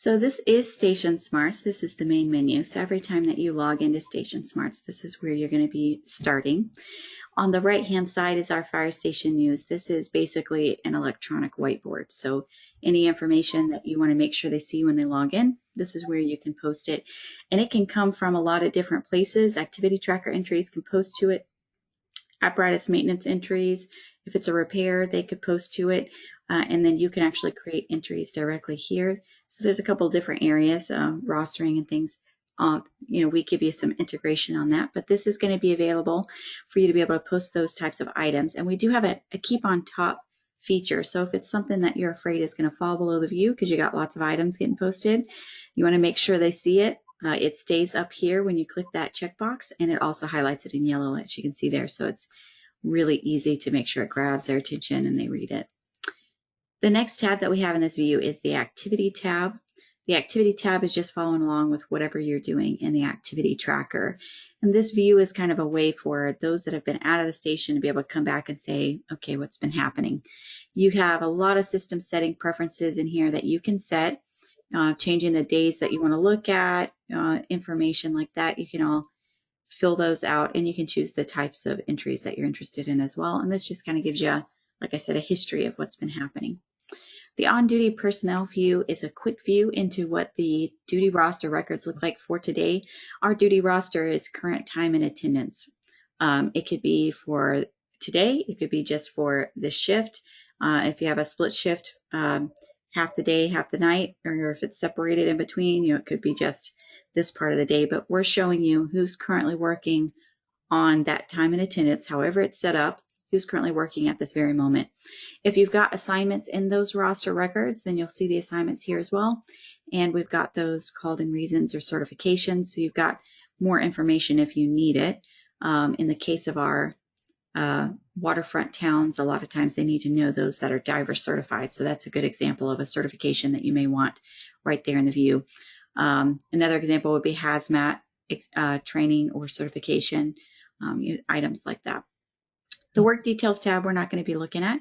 So this is StationSMARTS. This is the main menu. So every time that you log into StationSMARTS, this is where you're going to be starting. On the right-hand side is our fire station news. This is basically an electronic whiteboard. So any information that you want to make sure they see when they log in, this is where you can post it. And it can come from a lot of different places. Activity tracker entries can post to it. Apparatus maintenance entries. If it's a repair, they could post to it. And then you can actually create entries directly here. So there's a couple of different areas, rostering and things. We give you some integration on that, but this is going to be available for you to be able to post those types of items. And we do have a keep on top feature. So if it's something that you're afraid is going to fall below the view because you got lots of items getting posted, you want to make sure they see it. It stays up here when you click that checkbox, and it also highlights it in yellow, as you can see there. So it's really easy to make sure it grabs their attention and they read it. The next tab that we have in this view is the Activity tab. The Activity tab is just following along with whatever you're doing in the activity tracker. And this view is kind of a way for those that have been out of the station to be able to come back and say, okay, what's been happening? You have a lot of system setting preferences in here that you can set, changing the days that you want to look at, information like that. You can all fill those out, and you can choose the types of entries that you're interested in as well. And this just kind of gives you, like I said, a history of what's been happening. The on-duty personnel view is a quick view into what the duty roster records look like for today. Our duty roster is current time and attendance. It could be for today. It could be just for the shift. If you have a split shift, half the day, half the night, or if it's separated in between, it could be just this part of the day. But we're showing you who's currently working on that time and attendance, however it's set up, who's currently working at this very moment. If you've got assignments in those roster records, then you'll see the assignments here as well. And we've got those called in reasons or certifications. So you've got more information if you need it. In the case of our waterfront towns, a lot of times they need to know those that are diver certified. So that's a good example of a certification that you may want right there in the view. Another example would be hazmat training or certification, items like that. The work details tab we're not going to be looking at.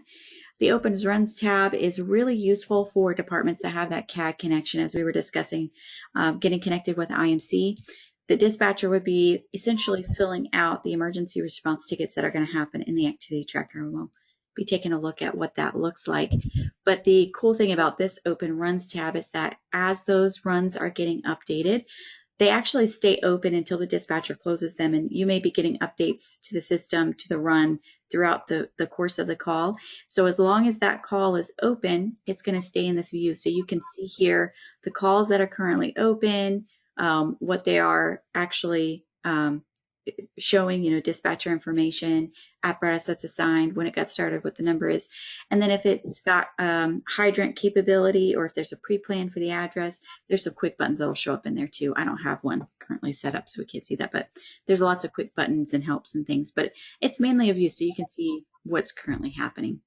The opens runs tab is really useful for departments that have that CAD connection, as we were discussing, getting connected with IMC. The dispatcher would be essentially filling out the emergency response tickets that are going to happen in the activity tracker. We'll be taking a look at what that looks like. But the cool thing about this open runs tab is that as those runs are getting updated, they actually stay open until the dispatcher closes them, and you may be getting updates to the system, to the run throughout the course of the call. So as long as that call is open, it's going to stay in this view. So you can see here the calls that are currently open, what they are actually showing, dispatcher information, apparatus that's assigned, when it got started, what the number is. And then if it's got hydrant capability, or if there's a pre-plan for the address, there's some quick buttons that'll show up in there too. I don't have one currently set up, so we can't see that, but there's lots of quick buttons and helps and things, but it's mainly a view so you can see what's currently happening.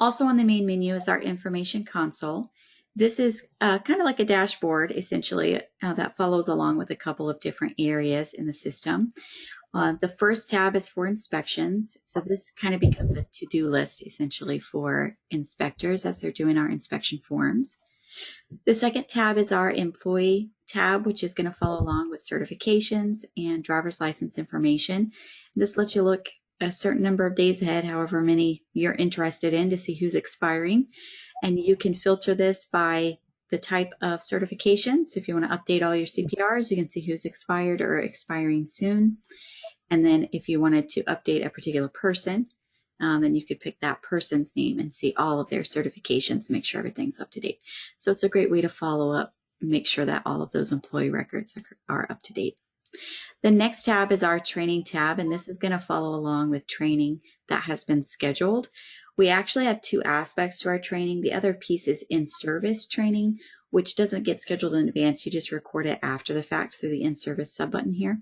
Also on the main menu is our information console. This is kind of like a dashboard, essentially, that follows along with a couple of different areas in the system. The first tab is for inspections. So this kind of becomes a to-do list, essentially, for inspectors as they're doing our inspection forms. The second tab is our employee tab, which is going to follow along with certifications and driver's license information. This lets you look a certain number of days ahead, however many you're interested in, to see who's expiring. And you can filter this by the type of certification. So if you want to update all your CPRs, you can see who's expired or expiring soon. And then if you wanted to update a particular person, then you could pick that person's name and see all of their certifications, make sure everything's up to date. So it's a great way to follow up and make sure that all of those employee records are up to date. The next tab is our training tab, and this is going to follow along with training that has been scheduled. We actually have two aspects to our training. The other piece is in-service training, which doesn't get scheduled in advance. You just record it after the fact through the in-service sub-button here.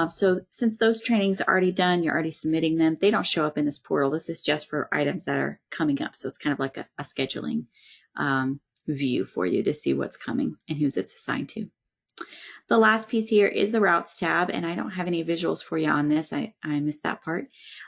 So since those trainings are already done, you're already submitting them, they don't show up in this portal. This is just for items that are coming up. So it's kind of like a scheduling view for you to see what's coming and who's it's assigned to. The last piece here is the routes tab, and I don't have any visuals for you on this. I missed that part,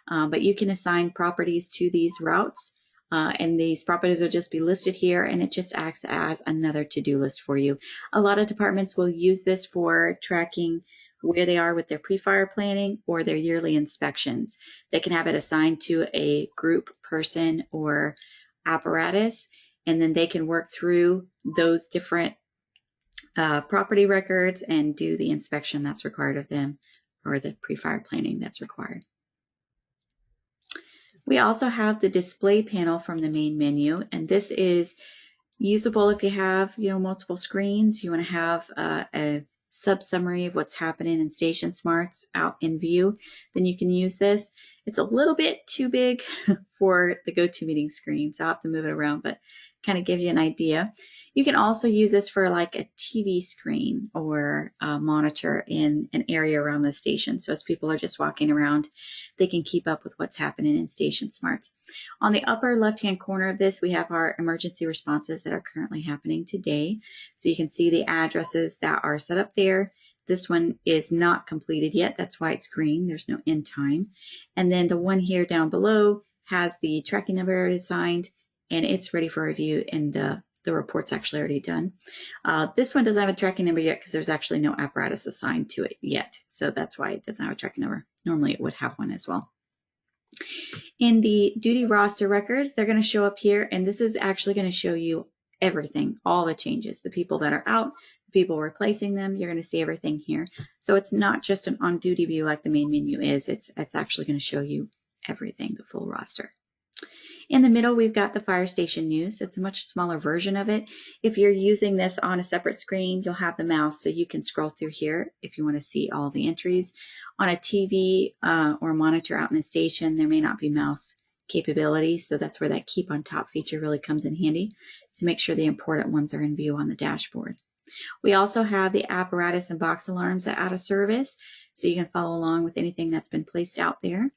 but you can assign properties to these routes. And these properties will just be listed here, and it just acts as another to-do list for you. A lot of departments will use this for tracking where they are with their pre-fire planning or their yearly inspections. They can have it assigned to a group, person, or apparatus, and then they can work through those different property records and do the inspection that's required of them, or the pre-fire planning that's required. We also have the display panel from the main menu, and this is usable if you have, multiple screens. You want to have a sub-summary of what's happening in StationSMARTS out in view, then you can use this. It's a little bit too big for the GoToMeeting screen, so I'll have to move it around, but kind of gives you an idea. You can also use this for like a TV screen or a monitor in an area around the station. So as people are just walking around, they can keep up with what's happening in StationSMARTS. On the upper left-hand corner of this, we have our emergency responses that are currently happening today. So you can see the addresses that are set up there. This one is not completed yet. That's why it's green. There's no end time. And then the one here down below has the tracking number assigned, and it's ready for review, and the report's actually already done. This one doesn't have a tracking number yet because there's actually no apparatus assigned to it yet. So that's why it doesn't have a tracking number. Normally it would have one as well. In the duty roster records, they're going to show up here, and this is actually going to show you everything, all the changes, the people that are out, the people replacing them. You're going to see everything here. So it's not just an on-duty view like the main menu is. It's actually going to show you everything, the full roster. In the middle, we've got the fire station news. It's a much smaller version of it. If you're using this on a separate screen, you'll have the mouse, so you can scroll through here if you want to see all the entries. On a TV or monitor out in the station, there may not be mouse capability, so that's where that keep on top feature really comes in handy to make sure the important ones are in view on the dashboard. We also have the apparatus and box alarms that are out of service, so you can follow along with anything that's been placed out there.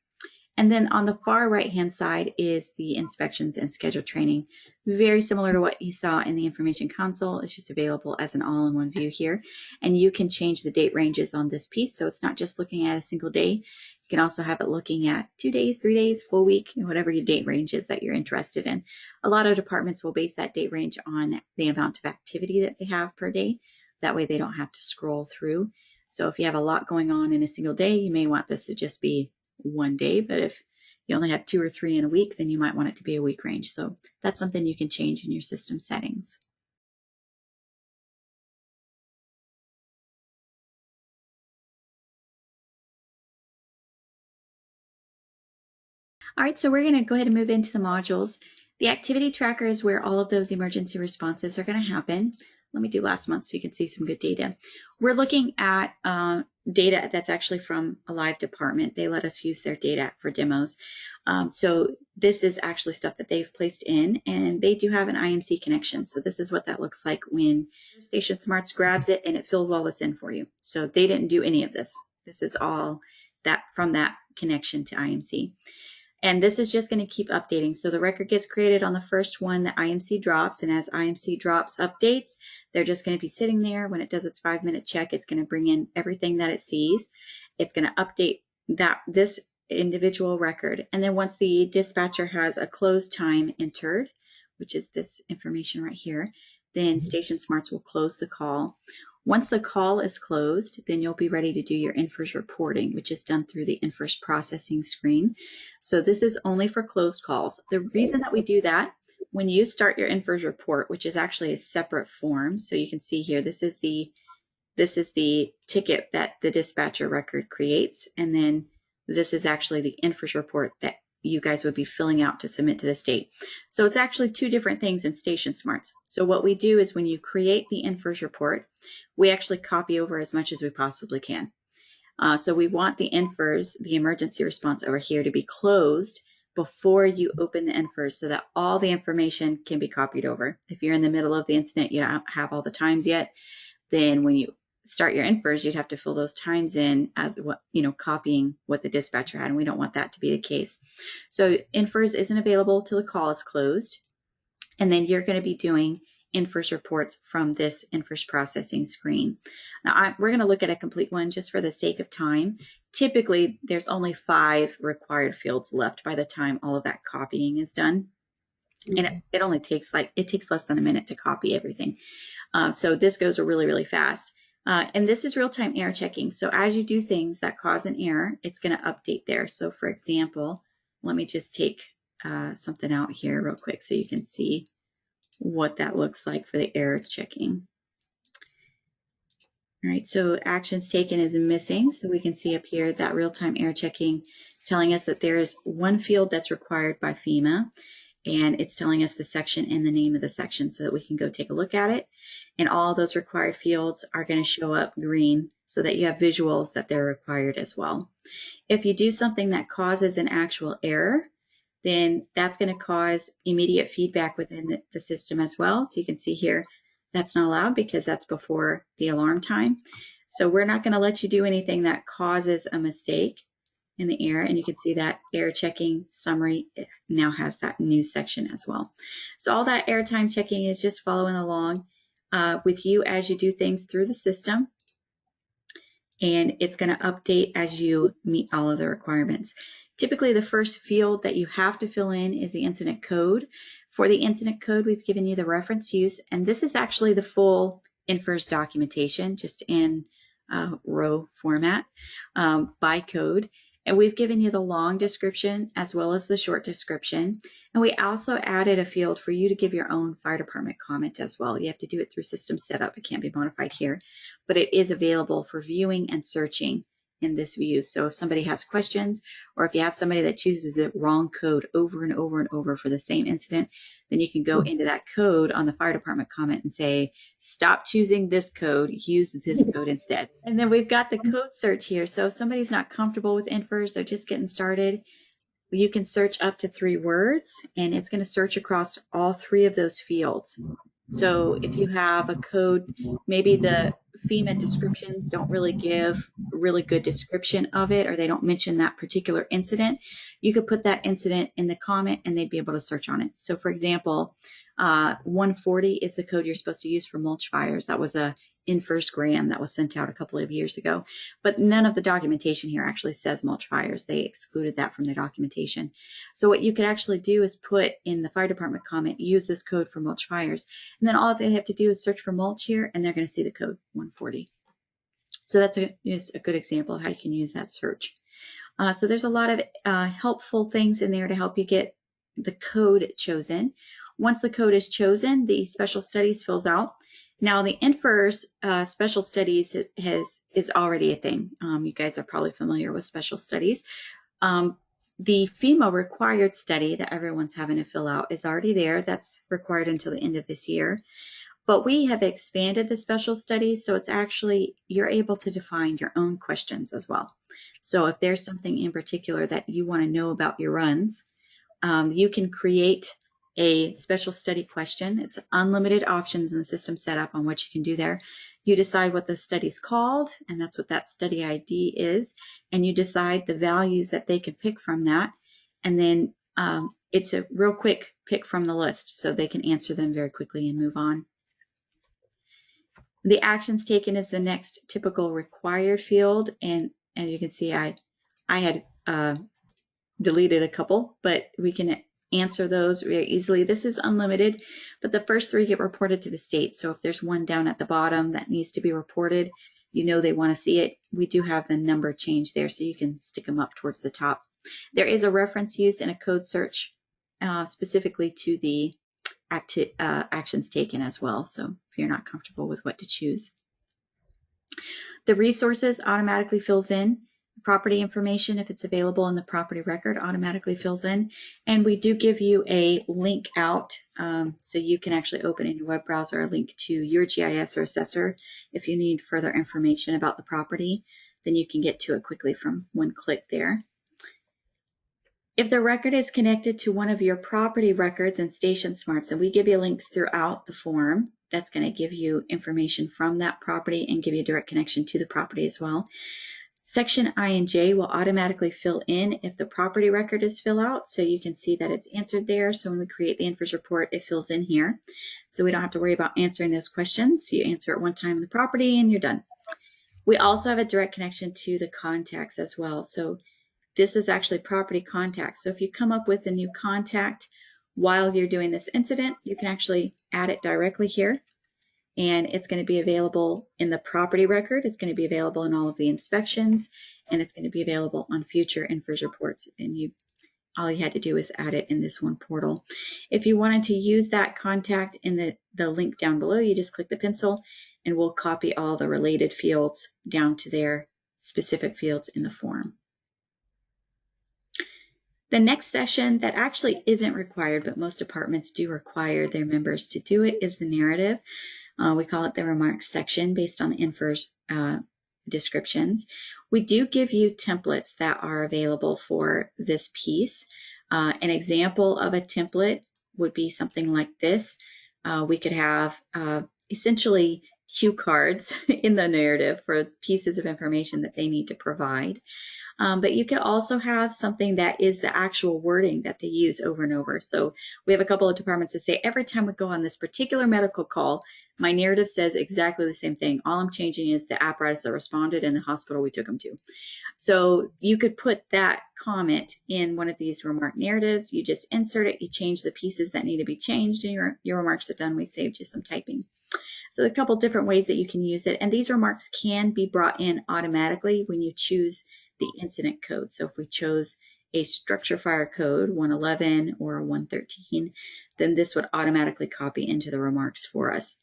And then on the far right-hand side is the inspections and scheduled training. Very similar to what you saw in the information console. It's just available as an all-in-one view here. And you can change the date ranges on this piece. So it's not just looking at a single day. You can also have it looking at 2 days, 3 days, full week, whatever your date range is that you're interested in. A lot of departments will base that date range on the amount of activity that they have per day. That way they don't have to scroll through. So if you have a lot going on in a single day, you may want this to just be 1 day, but if you only have 2 or 3 in a week, then you might want it to be a week range. So that's something you can change in your system settings. All right, so we're going to go ahead and move into the modules. The activity tracker is where all of those emergency responses are going to happen. Let me do last month so you can see some good data. We're looking at data that's actually from a live department. They let us use their data for demos. So this is actually stuff that they've placed in, and they do have an IMC connection. So this is what that looks like when StationSMARTS grabs it and it fills all this in for you. So they didn't do any of this. This is all that from that connection to IMC. And this is just going to keep updating. So the record gets created on the first one that IMC drops. And as IMC drops updates, they're just going to be sitting there. When it does its 5-minute check, it's going to bring in everything that it sees. It's going to update this individual record. And then once the dispatcher has a close time entered, which is this information right here, then StationSMARTS will close the call. Once the call is closed, then you'll be ready to do your NFIRS reporting, which is done through the NFIRS processing screen. So this is only for closed calls. The reason that we do that, when you start your NFIRS report, which is actually a separate form, so you can see here, this is the ticket that the dispatcher record creates, and then this is actually the NFIRS report that you guys would be filling out to submit to the state. So it's actually 2 different things in StationSMARTS. So what we do is when you create the NFIRS report, we actually copy over as much as we possibly can. So we want the NFIRS, the emergency response over here, to be closed before you open the NFIRS so that all the information can be copied over. If you're in the middle of the incident, you don't have all the times yet, then when you start your NFIRS, you'd have to fill those times in as what, copying what the dispatcher had, and we don't want that to be the case. So NFIRS isn't available till the call is closed, and then you're going to be doing NFIRS reports from this NFIRS processing screen. Now we're going to look at a complete one just for the sake of time. Typically, there's only 5 required fields left by the time all of that copying is done. And it only takes it takes less than a minute to copy everything. So this goes really, really fast. And this is real-time error checking. So as you do things that cause an error, it's going to update there. So for example, let me just take something out here real quick so you can see what that looks like for the error checking. All right, so actions taken is missing. So we can see up here that real-time error checking is telling us that there is one field that's required by FEMA, and it's telling us the section and the name of the section so that we can go take a look at it. And all those required fields are going to show up green so that you have visuals that they're required as well. If you do something that causes an actual error, then that's going to cause immediate feedback within the system as well. So you can see here, that's not allowed because that's before the alarm time. So we're not going to let you do anything that causes a mistake in the error. And you can see that error checking summary now has that new section as well. So all that error time checking is just following along with you as you do things through the system. And it's going to update as you meet all of the requirements. Typically, the first field that you have to fill in is the incident code. For the incident code, we've given you the reference use, and this is actually the full NFIRS documentation, just in row format by code. And we've given you the long description as well as the short description. And we also added a field for you to give your own fire department comment as well. You have to do it through system setup. It can't be modified here, but it is available for viewing and searching in this view. So if somebody has questions, or if you have somebody that chooses the wrong code over and over and over for the same incident, then you can go into that code on the fire department comment and say, stop choosing this code, use this code instead. And then we've got the code search here. So if somebody's not comfortable with NFIRS, they're just getting started, you can search up to 3 words, and it's going to search across all 3 of those fields. So if you have a code, maybe the FEMA descriptions don't really give a really good description of it, or they don't mention that particular incident, you could put that incident in the comment and they'd be able to search on it. So for example, 140 is the code you're supposed to use for mulch fires. That was a NFIRS gram that was sent out a couple of years ago, but none of the documentation here actually says mulch fires. They excluded that from the documentation. So what you could actually do is put in the fire department comment, use this code for mulch fires. And then all they have to do is search for mulch here, and they're going to see the code 140. So that's a good example of how you can use that search. So there's a lot of helpful things in there to help you get the code chosen. Once the code is chosen, the special studies fills out. Now the NFIRS special studies is already a thing. You guys are probably familiar with special studies. The FEMA required study that everyone's having to fill out is already there. That's required until the end of this year. But we have expanded the special studies, so it's actually, you're able to define your own questions as well. So if there's something in particular that you want to know about your runs, you can create a special study question. It's unlimited options in the system setup on what you can do there. You decide what the study's called, and that's what that study ID is, and you decide the values that they can pick from that. And then it's a real quick pick from the list, so they can answer them very quickly and move on. The actions taken is the next typical required field, and as you can see, I had deleted a couple, but we can answer those very easily. This is unlimited, but the first 3 get reported to the state. So if there's one down at the bottom that needs to be reported, you know they want to see it. We do have the number change there, so you can stick them up towards the top. There is a reference use and a code search specifically to the actions taken as well. So if you're not comfortable with what to choose. The resources automatically fills in. Property information, if it's available in the property record, automatically fills in. And we do give you a link out so you can actually open in your web browser a link to your GIS or assessor. If you need further information about the property, then you can get to it quickly from one click there. If the record is connected to one of your property records in StationSMARTS, and we give you links throughout the form, that's going to give you information from that property and give you a direct connection to the property as well. Section I and J will automatically fill in if the property record is filled out, so you can see that it's answered there. So when we create the NFIRS report, it fills in here. So we don't have to worry about answering those questions. You answer it one time in the property and you're done. We also have a direct connection to the contacts as well. So this is actually property contacts. So if you come up with a new contact While you're doing this incident, you can actually add it directly here, and it's going to be available in the property record. It's going to be available in all of the inspections, and it's going to be available on future NFIRS reports. And all you had to do is add it in this one portal. If you wanted to use that contact in the link down below, you just click the pencil and we'll copy all the related fields down to their specific fields in the form. The next session that actually isn't required, but most departments do require their members to do it, is the narrative. We call it the remarks section based on the NFIRS descriptions. We do give you templates that are available for this piece. An example of a template would be something like this. We could have essentially cue cards in the narrative for pieces of information that they need to provide. But you could also have something that is the actual wording that they use over and over. So we have a couple of departments that say, every time we go on this particular medical call, my narrative says exactly the same thing. All I'm changing is the apparatus that responded and the hospital we took them to. So you could put that comment in one of these remark narratives. You just insert it, you change the pieces that need to be changed, and your remarks are done. We saved you some typing. So a couple different ways that you can use it. And these remarks can be brought in automatically when you choose the incident code. So if we chose a structure fire code 111 or 113, then this would automatically copy into the remarks for us.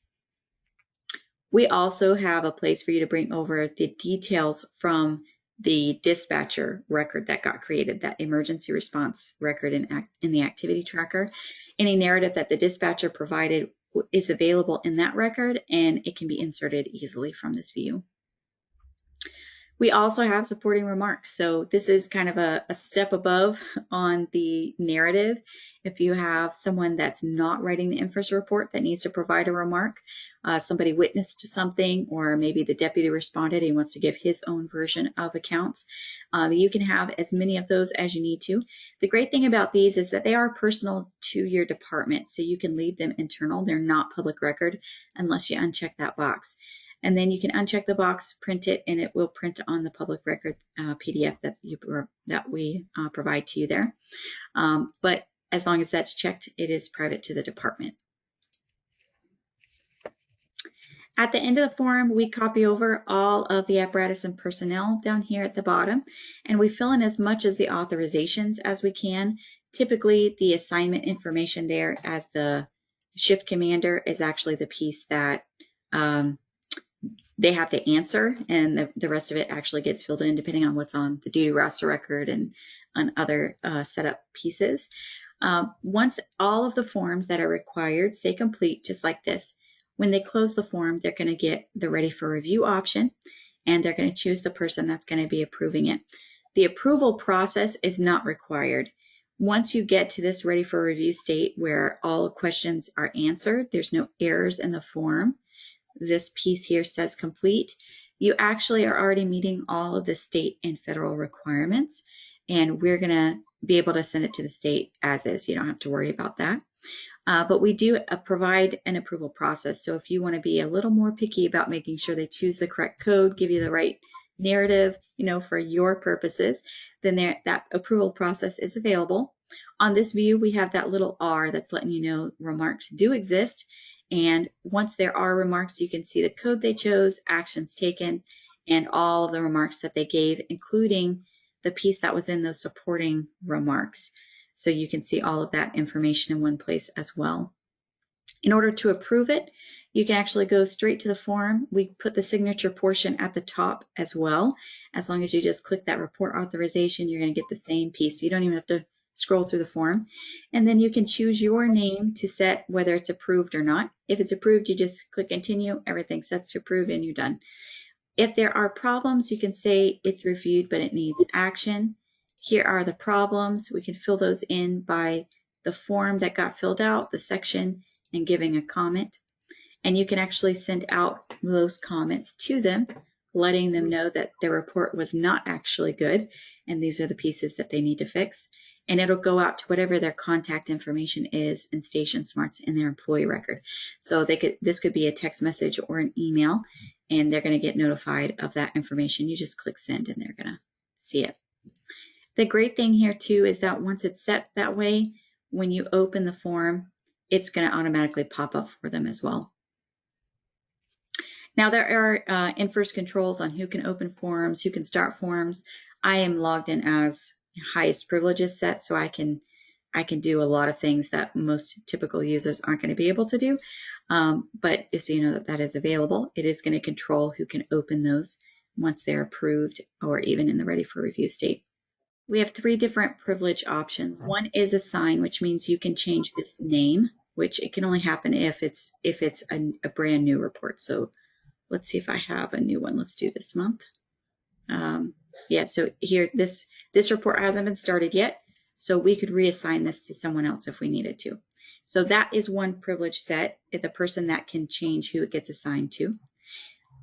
We also have a place for you to bring over the details from the dispatcher record that got created, that emergency response record in the activity tracker. Any narrative that the dispatcher provided is available in that record, and it can be inserted easily from this view. We also have supporting remarks. So this is kind of a step above on the narrative. If you have someone that's not writing the NFIRS report that needs to provide a remark, somebody witnessed something, or maybe the deputy responded, he wants to give his own version of accounts, you can have as many of those as you need to. The great thing about these is that they are personal to your department, so you can leave them internal. They're not public record unless you uncheck that box. And then you can uncheck the box, print it, and it will print on the public record PDF that we provide to you there. But as long as that's checked, it is private to the department. At the end of the form, we copy over all of the apparatus and personnel down here at the bottom, and we fill in as much as the authorizations as we can. Typically, the assignment information there as the shift commander is actually the piece that they have to answer, and the rest of it actually gets filled in depending on what's on the duty roster record and on other setup pieces. Once all of the forms that are required say complete, just like this, when they close the form, they're going to get the ready for review option, and they're going to choose the person that's going to be approving it. The approval process is not required. Once you get to this ready for review state where all questions are answered, there's no errors in the form, this piece here says complete, you actually are already meeting all of the state and federal requirements, and we're going to be able to send it to the state as is. You don't have to worry about that. But we do provide an approval process. So if you want to be a little more picky about making sure they choose the correct code, give you the right narrative, for your purposes, then that approval process is available. On this view, we have that little R that's letting you know remarks do exist. And once there are remarks, you can see the code they chose, actions taken, and all of the remarks that they gave, including the piece that was in those supporting remarks. So you can see all of that information in one place as well. In order to approve it, you can actually go straight to the form. We put the signature portion at the top as well. As long as you just click that report authorization, you're going to get the same piece. You don't even have to scroll through the form. And then you can choose your name to set whether it's approved or not. If it's approved, you just click continue, everything sets to approve, and you're done. If there are problems, you can say it's reviewed, but it needs action. Here are the problems. We can fill those in by the form that got filled out, the section, and giving a comment. And you can actually send out those comments to them, letting them know that their report was not actually good, and these are the pieces that they need to fix. And it'll go out to whatever their contact information is in StationSMARTS in their employee record. So this could be a text message or an email, and they're going to get notified of that information. You just click send, and they're going to see it. The great thing here too is that once it's set that way, when you open the form, it's going to automatically pop up for them as well. Now there are NFIRS controls on who can open forms, who can start forms. I am logged in as highest privileges set, so I can do a lot of things that most typical users aren't going to be able to do. But just so you know that that is available, it is going to control who can open those once they're approved or even in the ready for review state. We have 3 different privilege options. One is assign, which means you can change this name, which it can only happen if it's a brand new report. So let's see if I have a new one. Let's do this month. Yeah, so here, this report hasn't been started yet, so we could reassign this to someone else if we needed to. So that is one privilege set, the person that can change who it gets assigned to.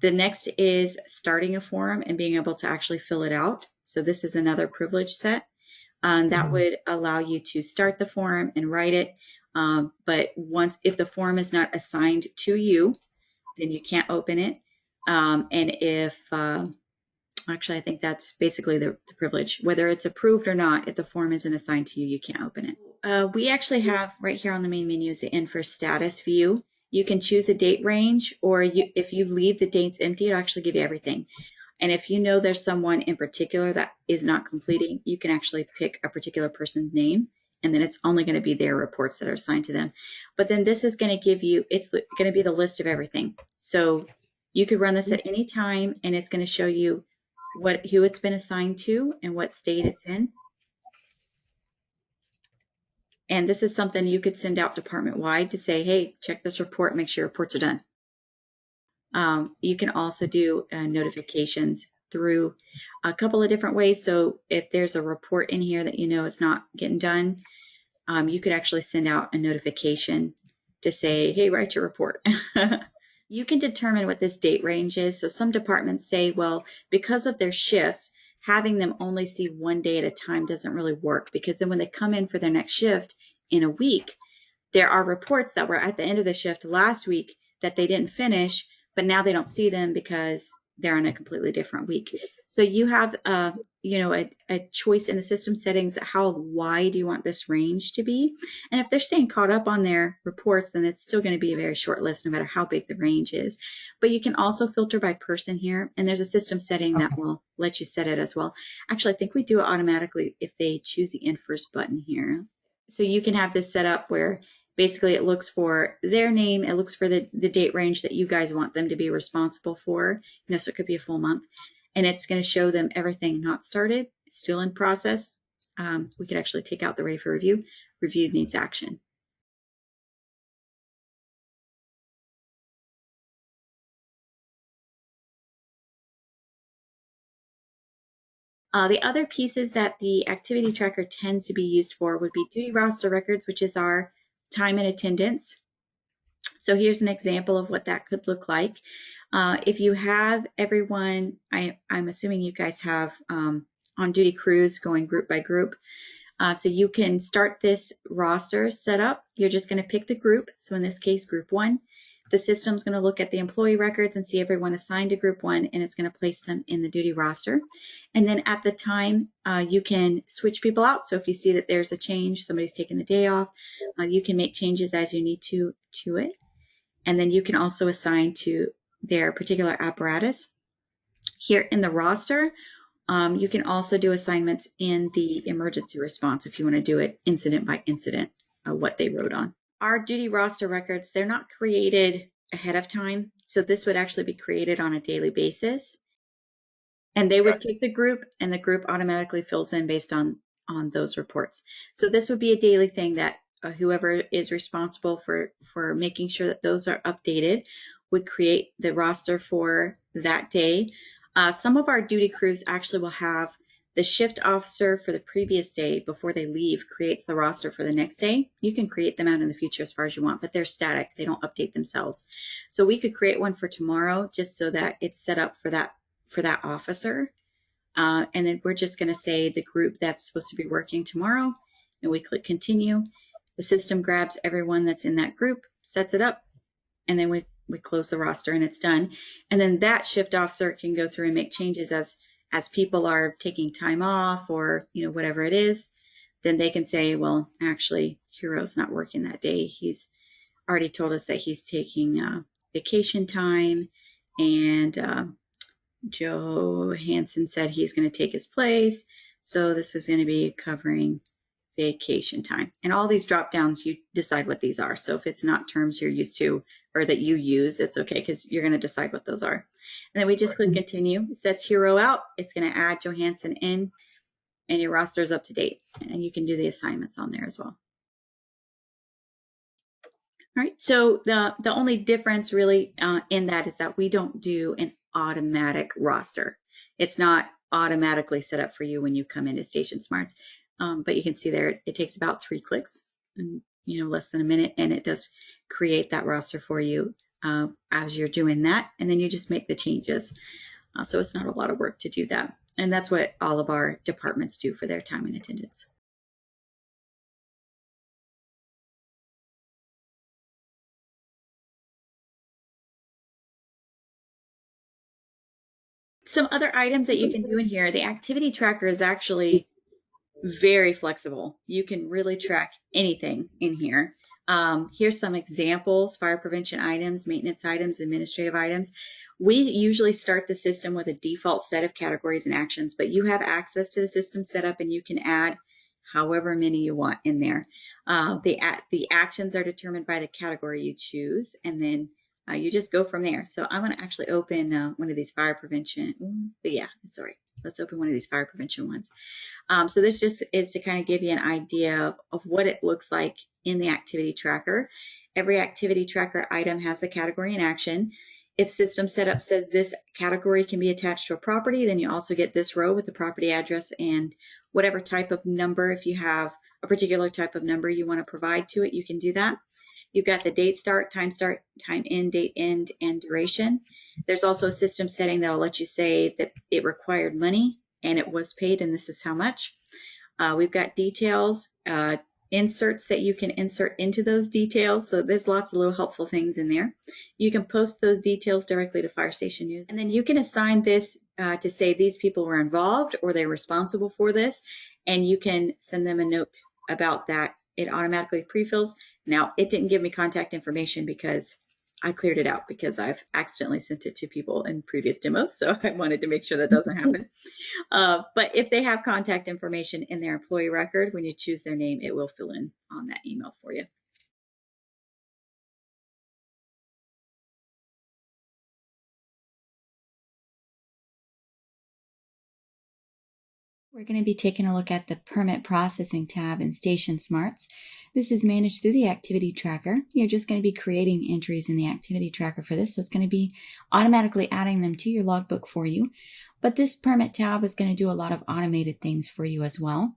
The next is starting a form and being able to actually fill it out. So this is another privilege set. That would allow you to start the form and write it. But if the form is not assigned to you, then you can't open it. And if, actually, I think that's basically the privilege. Whether it's approved or not, if the form isn't assigned to you, you can't open it. We actually have right here on the main menu is the NFIRS status view. You can choose a date range, or if you leave the dates empty, it'll actually give you everything. And if you know there's someone in particular that is not completing, you can actually pick a particular person's name, and then it's only going to be their reports that are assigned to them. But then this is going to give you, it's going to be the list of everything. So you could run this at any time, and it's going to show you who it's been assigned to and what state it's in. And this is something you could send out department-wide to say, hey, check this report, make sure reports are done. You can also do notifications through a couple of different ways. So if there's a report in here that you know is not getting done, you could actually send out a notification to say, hey, write your report. You can determine what this date range is. So some departments say, well, because of their shifts, having them only see one day at a time doesn't really work, because then when they come in for their next shift in a week, there are reports that were at the end of the shift last week that they didn't finish, but now they don't see them because they're on a completely different week. So you have, a choice in the system settings. How wide do you want this range to be? And if they're staying caught up on their reports, then it's still going to be a very short list, no matter how big the range is. But you can also filter by person here, and there's a system setting that will let you set it as well. Actually, I think we do it automatically if they choose the NFIRS button here. So you can have this set up where basically it looks for their name, it looks for the date range that you guys want them to be responsible for. So it could be a full month. And it's going to show them everything not started, still in process. We could actually take out the ready for review. Reviewed needs action. The other pieces that the activity tracker tends to be used for would be duty roster records, which is our time and attendance. So here's an example of what that could look like. If you have everyone, I'm assuming you guys have on-duty crews going group by group. So you can start this roster set up. You're just going to pick the group. So in this case, group 1. The system's going to look at the employee records and see everyone assigned to group 1, and it's going to place them in the duty roster. And then at the time, you can switch people out. So if you see that there's a change, somebody's taking the day off, you can make changes as you need to it. And then you can also assign to their particular apparatus. Here in the roster, you can also do assignments in the emergency response if you want to do it incident by incident, what they wrote on. Our duty roster records, they're not created ahead of time. So this would actually be created on a daily basis. And they would pick the group, and the group automatically fills in based on those reports. So this would be a daily thing that whoever is responsible for making sure that those are updated would create the roster for that day. Some of our duty crews actually will have the shift officer for the previous day before they leave creates the roster for the next day. You can create them out in the future as far as you want, but they're static. They don't update themselves. So we could create one for tomorrow just so that it's set up for that officer. And then we're just going to say the group that's supposed to be working tomorrow, and we click continue. The system grabs everyone that's in that group, sets it up, and then we close the roster and it's done. And then that shift officer can go through and make changes as people are taking time off or, whatever it is. then they can say, well, actually, Hero's not working that day. He's already told us that he's taking vacation time, and Joe Hansen said he's going to take his place. So this is going to be covering vacation time. And all these drop downs, you decide what these are. So if it's not terms you're used to or that you use, it's okay because you're going to decide what those are. And then we just click continue. It sets Hero out. It's going to add Johansson in, and your roster is up to date. And you can do the assignments on there as well. All right, so the only difference really in that is that we don't do an automatic roster. It's not automatically set up for you when you come into StationSMARTS, but you can see there it takes about 3 clicks, and less than a minute, and it does create that roster for you as you're doing that, and then you just make the changes. So it's not a lot of work to do that, and that's what all of our departments do for their time and attendance. Some other items that you can do in here, the activity tracker is actually very flexible. You can really track anything in here. Here's some examples: fire prevention items, maintenance items, administrative items. We usually start the system with a default set of categories and actions, but you have access to the system setup and you can add however many you want in there. The actions are determined by the category you choose, and then you just go from there. So I'm going to actually open one of these fire prevention, but yeah, it's all right. Let's open one of these fire prevention ones. So this just is to kind of give you an idea of what it looks like in the activity tracker. Every activity tracker item has the category and action. If system setup says this category can be attached to a property, then you also get this row with the property address and whatever type of number. If you have a particular type of number you want to provide to it, you can do that. You've got the date start, time end, date end, and duration. There's also a system setting that will let you say that it required money and it was paid, and this is how much. We've got details, inserts that you can insert into those details. So there's lots of little helpful things in there. You can post those details directly to Fire Station News. And then you can assign this to say these people were involved or they're responsible for this. And you can send them a note about that. It automatically pre-fills. Now, it didn't give me contact information because I cleared it out because I've accidentally sent it to people in previous demos. So I wanted to make sure that doesn't happen. But if they have contact information in their employee record, when you choose their name, it will fill in on that email for you. We're going to be taking a look at the Permit Processing tab in StationSMARTS. This is managed through the Activity Tracker. You're just going to be creating entries in the Activity Tracker for this, so it's going to be automatically adding them to your logbook for you. But this Permit tab is going to do a lot of automated things for you as well.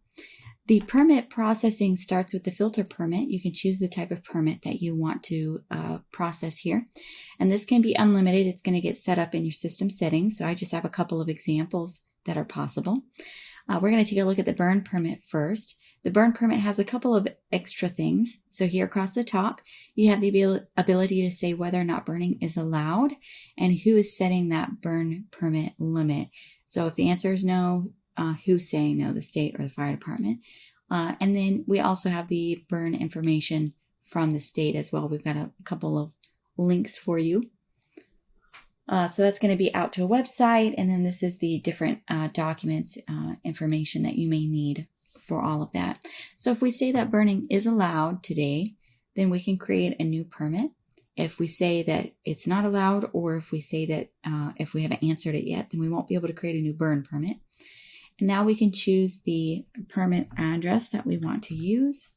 The permit processing starts with the filter permit. You can choose the type of permit that you want to process here. And this can be unlimited. It's going to get set up in your system settings. So I just have a couple of examples that are possible. We're going to take a look at the burn permit first. The burn permit has a couple of extra things. So here across the top, you have the ability to say whether or not burning is allowed and who is setting that burn permit limit. So if the answer is no, who's saying no, the state or the fire department. And then we also have the burn information from the state as well. We've got a couple of links for you. So that's going to be out to a website, and then this is the different documents, information that you may need for all of that. So if we say that burning is allowed today, then we can create a new permit. If we say that it's not allowed, or if we say that if we haven't answered it yet, then we won't be able to create a new burn permit. And now we can choose the permit address that we want to use.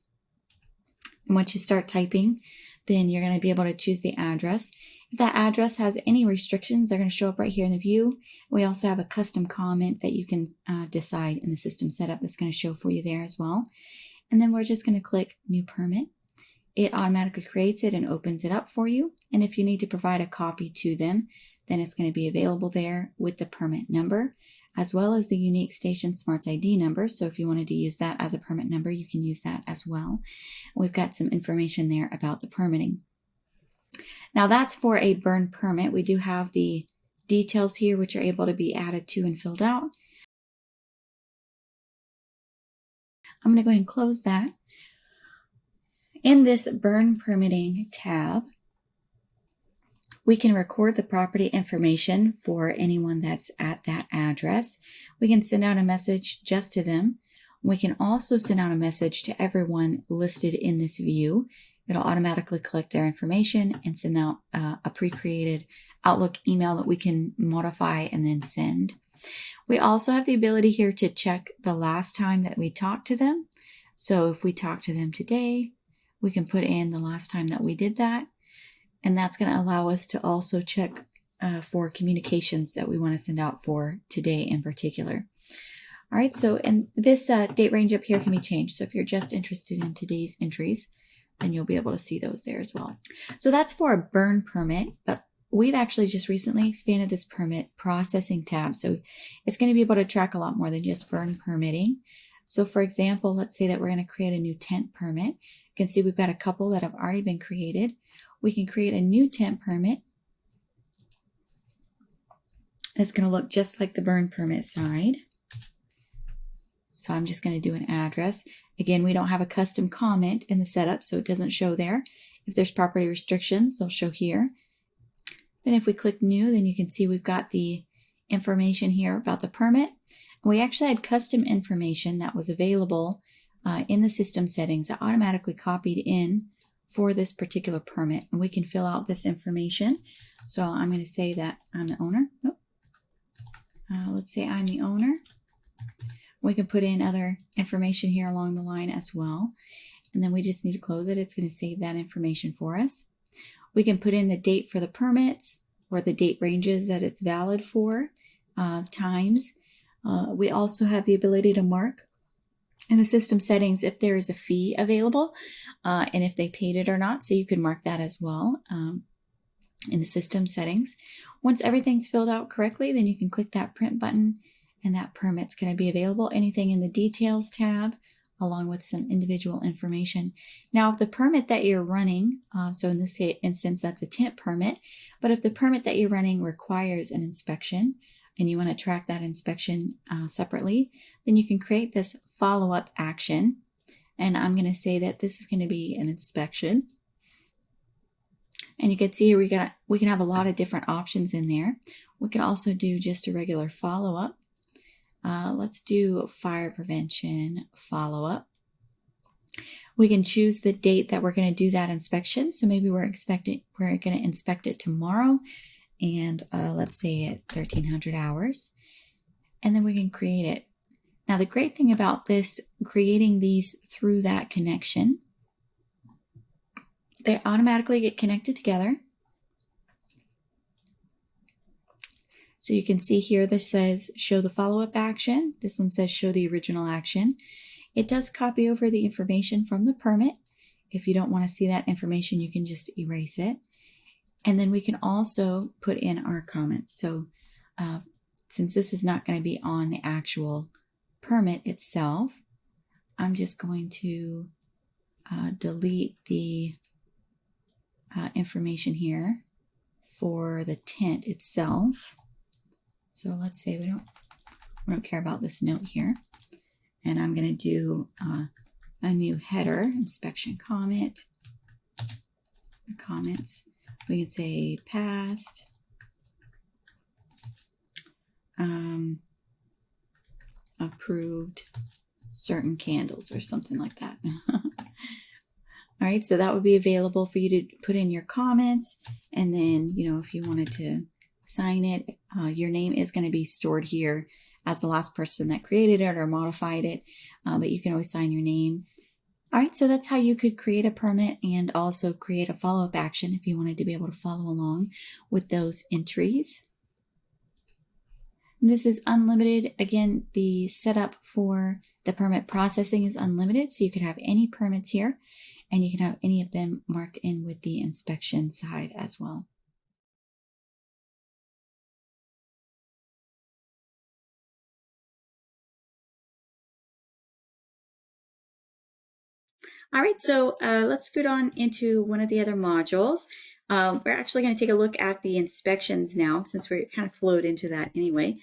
And once you start typing, then you're going to be able to choose the address. If that address has any restrictions, they're going to show up right here in the view. We also have a custom comment that you can decide in the system setup that's going to show for you there as well. And then we're just going to click New Permit. It automatically creates it and opens it up for you. And if you need to provide a copy to them, then it's going to be available there with the permit number, as well as the unique StationSMARTS ID number. So if you wanted to use that as a permit number, you can use that as well. We've got some information there about the permitting. Now that's for a burn permit. We do have the details here, which are able to be added to and filled out. I'm going to go ahead and close that. In this Burn Permitting tab, we can record the property information for anyone that's at that address. We can send out a message just to them. We can also send out a message to everyone listed in this view. It'll automatically collect their information and send out a pre-created Outlook email that we can modify and then send. We also have the ability here to check the last time that we talked to them. So if we talk to them today, we can put in the last time that we did that. And that's going to allow us to also check for communications that we want to send out for today in particular. All right, so and this date range up here can be changed. So if you're just interested in today's entries, then you'll be able to see those there as well. So that's for a burn permit, but we've actually just recently expanded this permit processing tab. So it's going to be able to track a lot more than just burn permitting. So for example, let's say that we're going to create a new tent permit. You can see we've got a couple that have already been created. We can create a new tent permit. It's going to look just like the burn permit side. So I'm just going to do an address. Again, we don't have a custom comment in the setup, so it doesn't show there. If there's property restrictions, they'll show here. Then if we click new, then you can see we've got the information here about the permit. We actually had custom information that was available in the system settings that automatically copied in for this particular permit. And we can fill out this information. So I'm going to say that I'm the owner. Let's say I'm the owner. We can put in other information here along the line as well. And then we just need to close it. It's going to save that information for us. We can put in the date for the permits or the date ranges that it's valid for, times. We also have the ability to mark in the system settings if there is a fee available and if they paid it or not. So you can mark that as well in the system settings. Once everything's filled out correctly, then you can click that print button and that permit's going to be available. Anything in the details tab along with some individual information. Now, if the permit that you're running, so in this instance, that's a tent permit, but if the permit that you're running requires an inspection and you want to track that inspection separately, then you can create this follow-up action. And I'm going to say that this is going to be an inspection. And you can see here we can have a lot of different options in there. We can also do just a regular follow-up. Let's do fire prevention follow-up. We can choose the date that we're going to do that inspection. So maybe we're going to inspect it tomorrow, and let's say at 1300 hours, and then we can create it. Now, the great thing about this, creating these through that connection, they automatically get connected together. So you can see here, this says show the follow-up action. This one says show the original action. It does copy over the information from the permit. If you don't want to see that information, you can just erase it. And then we can also put in our comments. So since this is not going to be on the actual permit itself, I'm just going to delete the information here for the tent itself. So let's say we don't care about this note here. And I'm going to do a new header, inspection comment. The comments, we can say past. Approved certain candles or something like that. All right, so that would be available for you to put in your comments. And then, if you wanted to sign it, your name is going to be stored here as the last person that created it or modified it, but you can always sign your name. All right, so that's how you could create a permit and also create a follow-up action if you wanted to be able to follow along with those entries. This is unlimited. Again, the setup for the permit processing is unlimited, so you could have any permits here, and you can have any of them marked in with the inspection side as well. All right, so let's scoot on into one of the other modules. We're actually going to take a look at the inspections now, since we're kind of flowed into that anyway.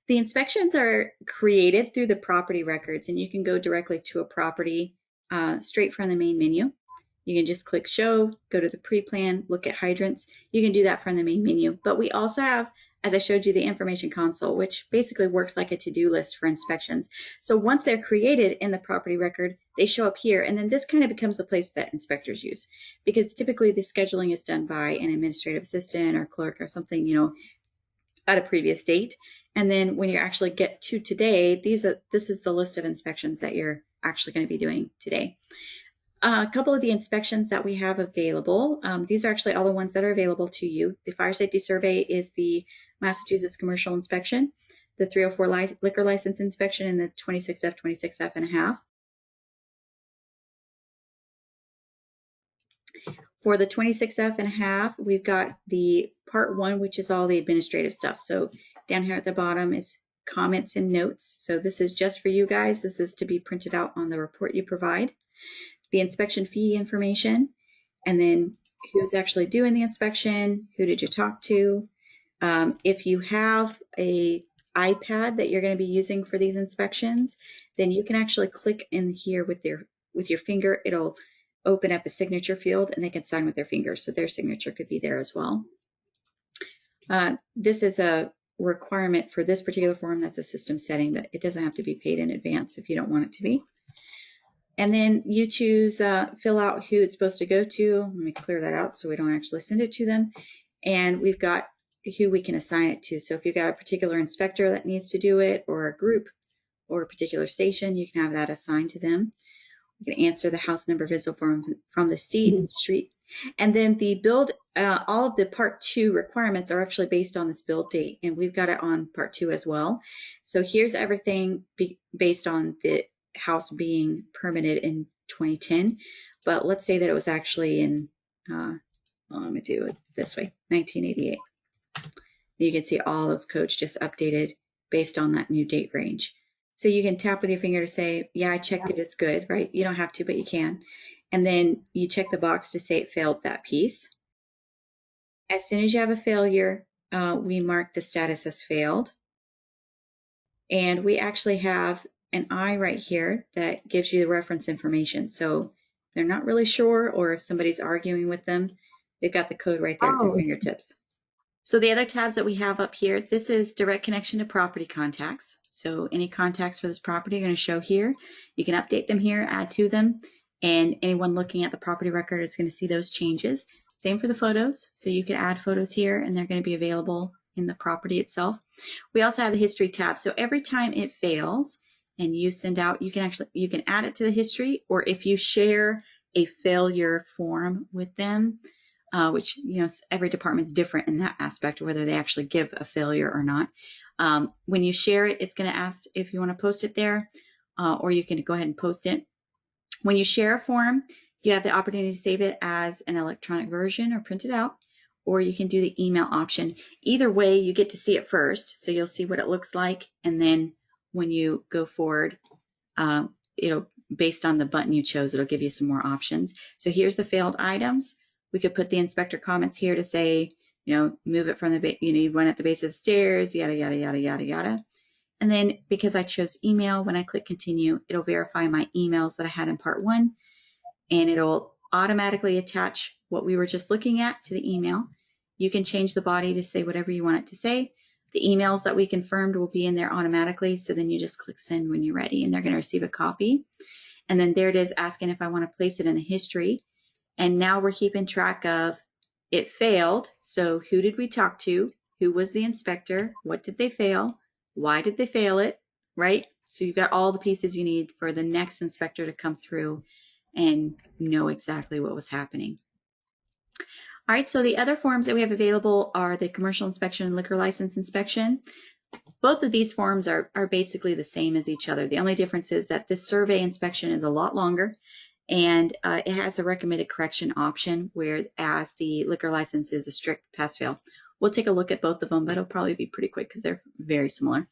The inspections are created through the property records, and you can go directly to a property straight from the main menu. You can just click show, go to the pre-plan, look at hydrants. You can do that from the main menu. But we also have, as I showed you, the information console, which basically works like a to-do list for inspections. So once they're created in the property record, they show up here. And then this kind of becomes the place that inspectors use, because typically the scheduling is done by an administrative assistant or clerk or something, you know, at a previous date. And then when you actually get to today, this is the list of inspections that you're actually going to be doing today. A couple of the inspections that we have available, these are actually all the ones that are available to you. The fire safety survey is the Massachusetts commercial inspection, the 304 liquor license inspection, and the 26F, 26F and a half. For the 26F and a half, we've got the part 1, which is all the administrative stuff. So down here at the bottom is comments and notes. So this is just for you guys. This is to be printed out on the report you provide. The inspection fee information, and then who's actually doing the inspection, who did you talk to. If you have a iPad that you're going to be using for these inspections, then you can actually click in here with your finger. It'll open up a signature field, and they can sign with their fingers, so their signature could be there as well. This is a requirement for this particular form. That's a system setting, but it doesn't have to be paid in advance if you don't want it to be. And then you choose, fill out who it's supposed to go to. Let me clear that out so we don't actually send it to them. And we've got who we can assign it to. So if you've got a particular inspector that needs to do it, or a group, or a particular station, you can have that assigned to them. We can answer the house number visible from the street. And then the build, all of the part 2 requirements are actually based on this build date. And we've got it on part 2 as well. So here's everything based on the house being permitted in 2010, but let's say that it was actually in, well, let me do it this way, 1988. You can see all those codes just updated based on that new date range. So you can tap with your finger to say, yeah, I checked it, it's good, right? You don't have to, but you can. And then you check the box to say it failed that piece. As soon as you have a failure, we mark the status as failed. And we actually have an I right here that gives you the reference information. So they're not really sure, or if somebody's arguing with them, they've got the code right there at their fingertips. So the other tabs that we have up here, this is direct connection to property contacts. So any contacts for this property are going to show here. You can update them here, add to them, and anyone looking at the property record is going to see those changes. Same for the photos. So you can add photos here, and they're going to be available in the property itself. We also have the history tab. So every time it fails and you send out, you can add it to the history, or if you share a failure form with them, which, you know, every department's different in that aspect, whether they actually give a failure or not. When you share it, it's going to ask if you want to post it there, or you can go ahead and post it. When you share a form, you have the opportunity to save it as an electronic version or print it out, or you can do the email option. Either way, you get to see it first, so you'll see what it looks like, and then when you go forward, based on the button you chose, it'll give you some more options. So here's the failed items. We could put the inspector comments here to say, you know, move it from the, you run at the base of the stairs, yada, yada, yada, yada, yada. And then because I chose email, when I click continue, it'll verify my emails that I had in part 1, and it'll automatically attach what we were just looking at to the email. You can change the body to say whatever you want it to say. The emails that we confirmed will be in there automatically. So then you just click send when you're ready, and they're going to receive a copy. And then there it is asking if I want to place it in the history. And now we're keeping track of it failed. So who did we talk to? Who was the inspector? What did they fail? Why did they fail it? Right? So you've got all the pieces you need for the next inspector to come through and know exactly what was happening. All right, so the other forms that we have available are the commercial inspection and liquor license inspection. Both of these forms are basically the same as each other. The only difference is that this survey inspection is a lot longer, and it has a recommended correction option, whereas the liquor license is a strict pass-fail. We'll take a look at both of them, but it'll probably be pretty quick because they're very similar.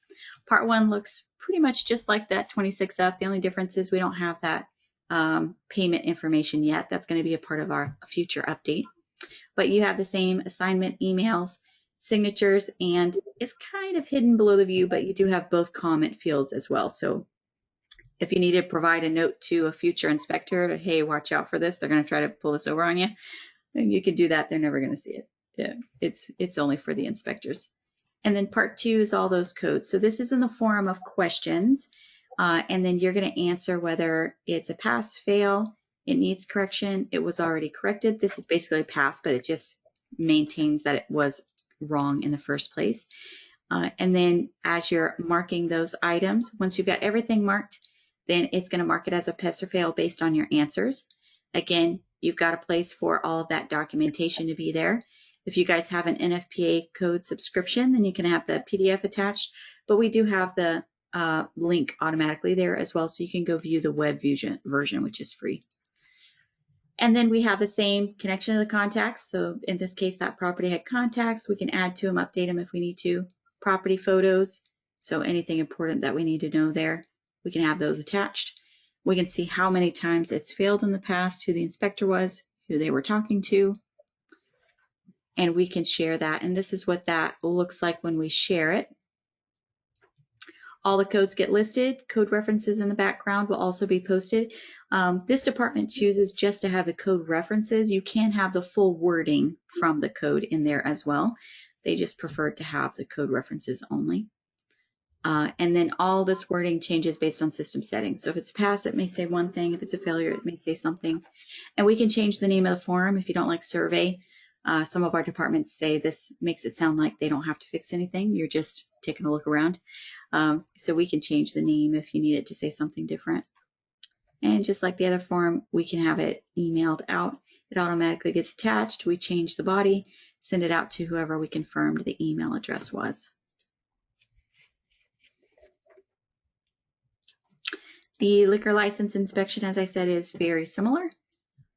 Part 1 looks pretty much just like that 26F. The only difference is we don't have that payment information yet. That's going to be a part of our future update. But you have the same assignment emails, signatures, and it's kind of hidden below the view, but you do have both comment fields as well. So if you need to provide a note to a future inspector to, hey, watch out for this, they're going to try to pull this over on you, and you can do that. They're never going to see it. Yeah, it's only for the inspectors. And then part 2 is all those codes. So this is in the form of questions, and then you're going to answer whether it's a pass, fail, it needs correction, it was already corrected. This is basically a pass, but it just maintains that it was wrong in the first place. And then as you're marking those items, once you've got everything marked, then it's going to mark it as a pass or fail based on your answers. Again, you've got a place for all of that documentation to be there. If you guys have an NFPA code subscription, then you can have the PDF attached, but we do have the link automatically there as well, so you can go view the web version, which is free. And then we have the same connection to the contacts. So in this case, that property had contacts. We can add to them, update them if we need to. Property photos, so anything important that we need to know there, we can have those attached. We can see how many times it's failed in the past, who the inspector was, who they were talking to, and we can share that. And this is what that looks like when we share it. All the codes get listed. Code references in the background will also be posted. This department chooses just to have the code references. You can have the full wording from the code in there as well. They just preferred to have the code references only. And then all this wording changes based on system settings. So if it's a pass, it may say one thing. If it's a failure, it may say something. And we can change the name of the form if you don't like survey. Some of our departments say this makes it sound like they don't have to fix anything. You're just taking a look around. So we can change the name if you need it to say something different. And just like the other form, we can have it emailed out. It automatically gets attached. We change the body, send it out to whoever we confirmed the email address was. The liquor license inspection, as I said, is very similar.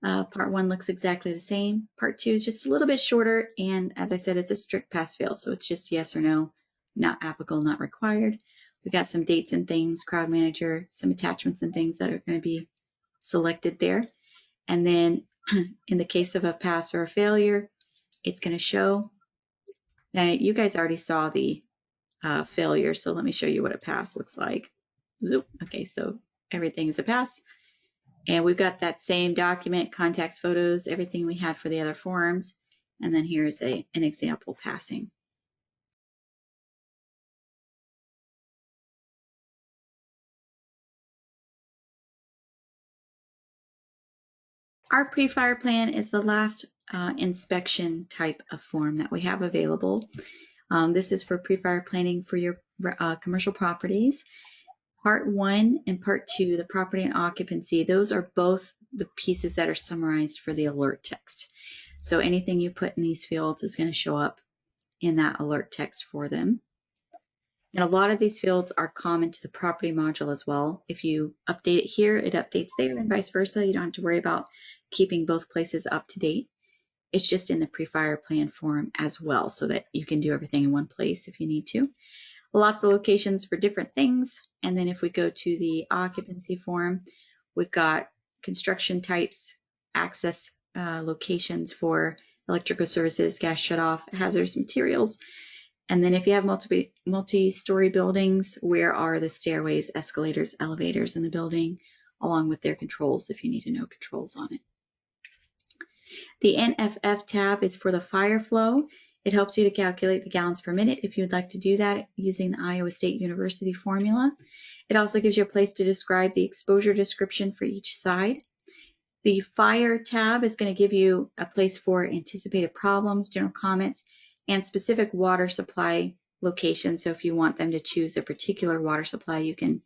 Part 1 looks exactly the same. Part 2 is just a little bit shorter, and as I said, it's a strict pass-fail, so it's just yes or no, not applicable, not required. We've got some dates and things, crowd manager, some attachments and things that are going to be selected there. And then in the case of a pass or a failure, it's going to show. Now, you guys already saw the failure, so let me show you what a pass looks like. Okay, so everything is a pass. And we've got that same document, contacts, photos, everything we had for the other forms. And then here's an example passing. Our pre-fire plan is the last inspection type of form that we have available. This is for pre-fire planning for your commercial properties. Part 1 and Part 2, the property and occupancy, those are both the pieces that are summarized for the alert text. So anything you put in these fields is going to show up in that alert text for them. And a lot of these fields are common to the property module as well. If you update it here, it updates there, and vice versa. You don't have to worry about keeping both places up to date. It's just in the pre-fire plan form as well, so that you can do everything in one place if you need to. Lots of locations for different things. And then if we go to the occupancy form, we've got construction types, access locations for electrical services, gas shutoff, hazardous materials. And then if you have multi-story buildings, where are the stairways, escalators, elevators in the building, along with their controls if you need to know controls on it. The NFF tab is for the fire flow. It helps you to calculate the gallons per minute if you'd like to do that using the Iowa State University formula. It also gives you a place to describe the exposure description for each side. The fire tab is going to give you a place for anticipated problems, general comments, and specific water supply locations. So if you want them to choose a particular water supply, you can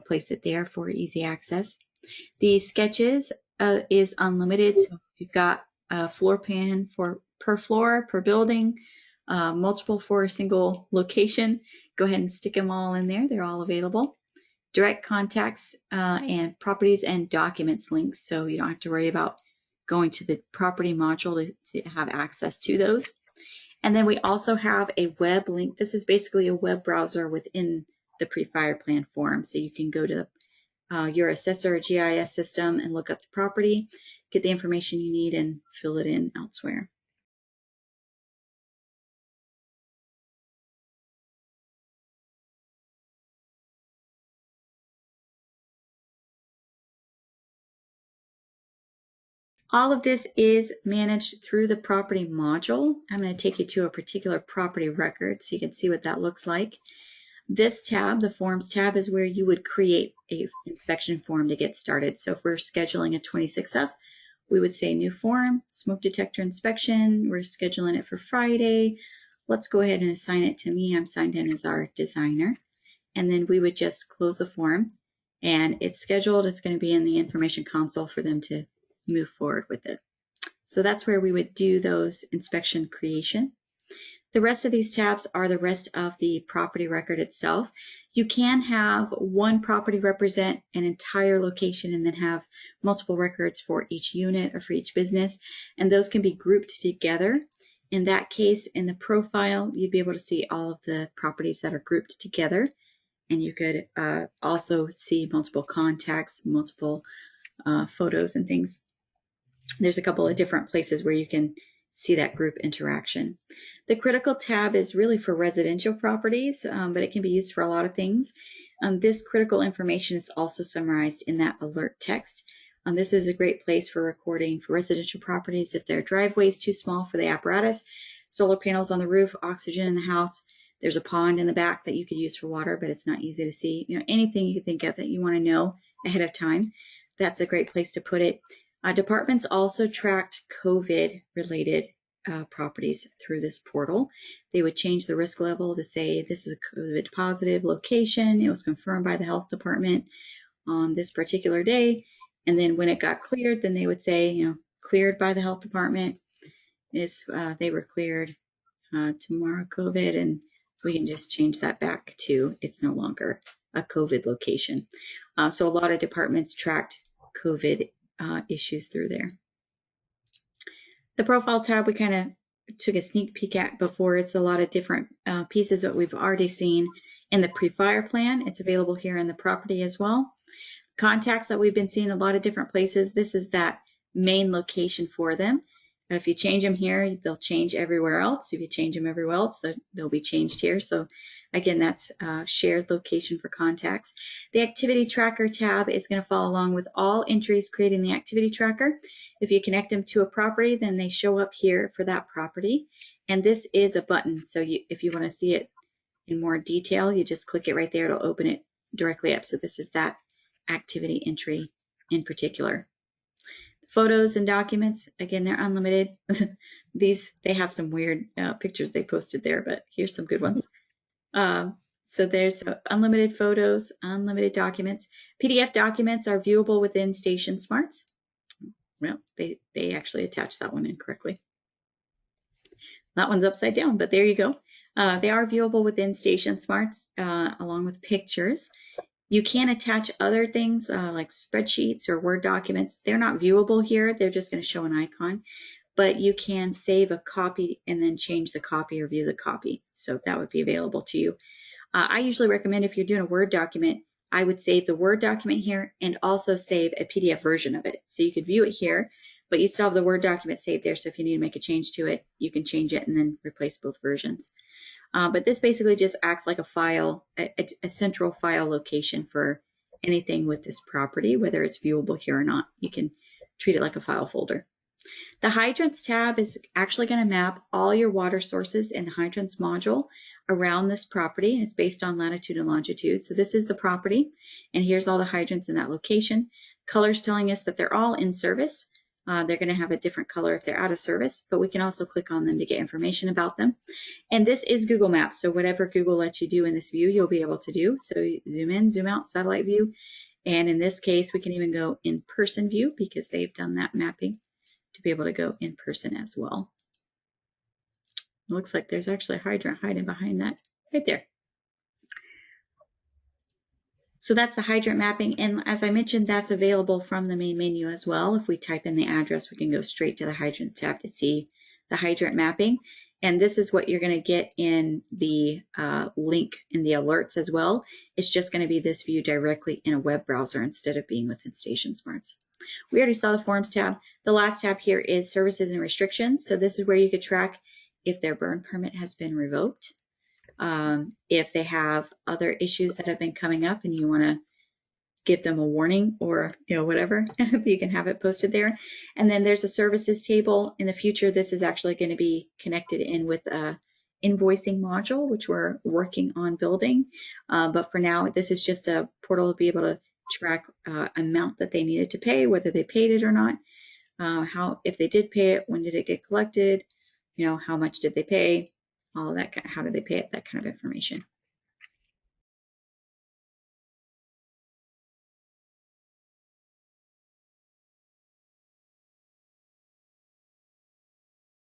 place it there for easy access. The sketches is unlimited. So if you've got a floor plan for per floor, per building, multiple for a single location, go ahead and stick them all in there. They're all available. Direct contacts and properties and documents links, so you don't have to worry about going to the property module to have access to those. And then we also have a web link. This is basically a web browser within the pre-fire plan form, so you can go to your assessor or GIS system and look up the property, get the information you need, and fill it in elsewhere. All of this is managed through the property module. I'm going to take you to a particular property record so you can see what that looks like. This tab, the Forms tab, is where you would create a inspection form to get started. So if we're scheduling a 26F, we would say new form, smoke detector inspection. We're scheduling it for Friday. Let's go ahead and assign it to me. I'm signed in as our designer. And then we would just close the form and it's scheduled. It's going to be in the information console for them to move forward with it. So that's where we would do those inspection creation. The rest of these tabs are the rest of the property record itself. You can have one property represent an entire location and then have multiple records for each unit or for each business, and those can be grouped together. In that case, in the profile, you'd be able to see all of the properties that are grouped together, and you could also see multiple contacts, multiple photos and things. There's a couple of different places where you can see that group interaction. The critical tab is really for residential properties, but it can be used for a lot of things. This critical information is also summarized in that alert text. This is a great place for recording for residential properties if their driveway is too small for the apparatus, solar panels on the roof, oxygen in the house. There's a pond in the back that you could use for water, but it's not easy to see. Anything you can think of that you want to know ahead of time, that's a great place to put it. Departments also tracked COVID-related properties through this portal. They would change the risk level to say this is a COVID positive location. It was confirmed by the health department on this particular day. And then when it got cleared, then they would say, cleared by the health department. They were cleared tomorrow COVID, and we can just change that back to it's no longer a COVID location. So a lot of departments tracked COVID issues through there. The profile tab we kind of took a sneak peek at before. It's a lot of different pieces that we've already seen in the Prefire plan. It's available here in the property as well. Contacts that we've been seeing a lot of different places. This is that main location for them. If you change them here, they'll change everywhere else. If you change them everywhere else, they'll be changed here. So again, that's a shared location for contacts. The activity tracker tab is going to follow along with all entries creating the activity tracker. If you connect them to a property, then they show up here for that property. And this is a button. So if you want to see it in more detail, you just click it right there. It'll open it directly up. So this is that activity entry in particular. Photos and documents, again, they're unlimited. They have some weird pictures they posted there, but here's some good ones. So there's unlimited photos, unlimited documents. PDF documents are viewable within StationSMARTS. Well, they actually attached that one incorrectly. That one's upside down, but there you go. They are viewable within StationSMARTS along with pictures. You can attach other things like spreadsheets or Word documents. They're not viewable here. They're just going to show an icon, but you can save a copy and then change the copy or view the copy. So that would be available to you. I usually recommend if you're doing a Word document, I would save the Word document here and also save a PDF version of it. So you could view it here, but you still have the Word document saved there. So if you need to make a change to it, you can change it and then replace both versions. But this basically just acts like a file, a central file location for anything with this property, whether it's viewable here or not. You can treat it like a file folder. The Hydrants tab is actually going to map all your water sources in the Hydrants module around this property, and it's based on latitude and longitude. So this is the property, and here's all the hydrants in that location. Colors telling us that they're all in service. They're going to have a different color if they're out of service, but we can also click on them to get information about them. And this is Google Maps, so whatever Google lets you do in this view, you'll be able to do. So zoom in, zoom out, satellite view. And in this case, we can even go in person view because they've done that mapping to be able to go in person as well. It looks like there's actually a hydrant hiding behind that right there. So that's the hydrant mapping, and as I mentioned, that's available from the main menu as well. If we type in the address, we can go straight to the hydrants tab to see the hydrant mapping. And this is what you're going to get in the link in the alerts as well. It's just going to be this view directly in a web browser instead of being within StationSMARTS. We already saw the Forms tab. The last tab here is Services and Restrictions. So this is where you could track if their burn permit has been revoked. If they have other issues that have been coming up and you want to give them a warning or, whatever. You can have it posted there. And then there's a services table. In the future, this is actually going to be connected in with a invoicing module, which we're working on building. But for now, this is just a portal to be able to track amount that they needed to pay, whether they paid it or not, if they did pay it, when did it get collected, how much did they pay, all of that, how did they pay it, that kind of information.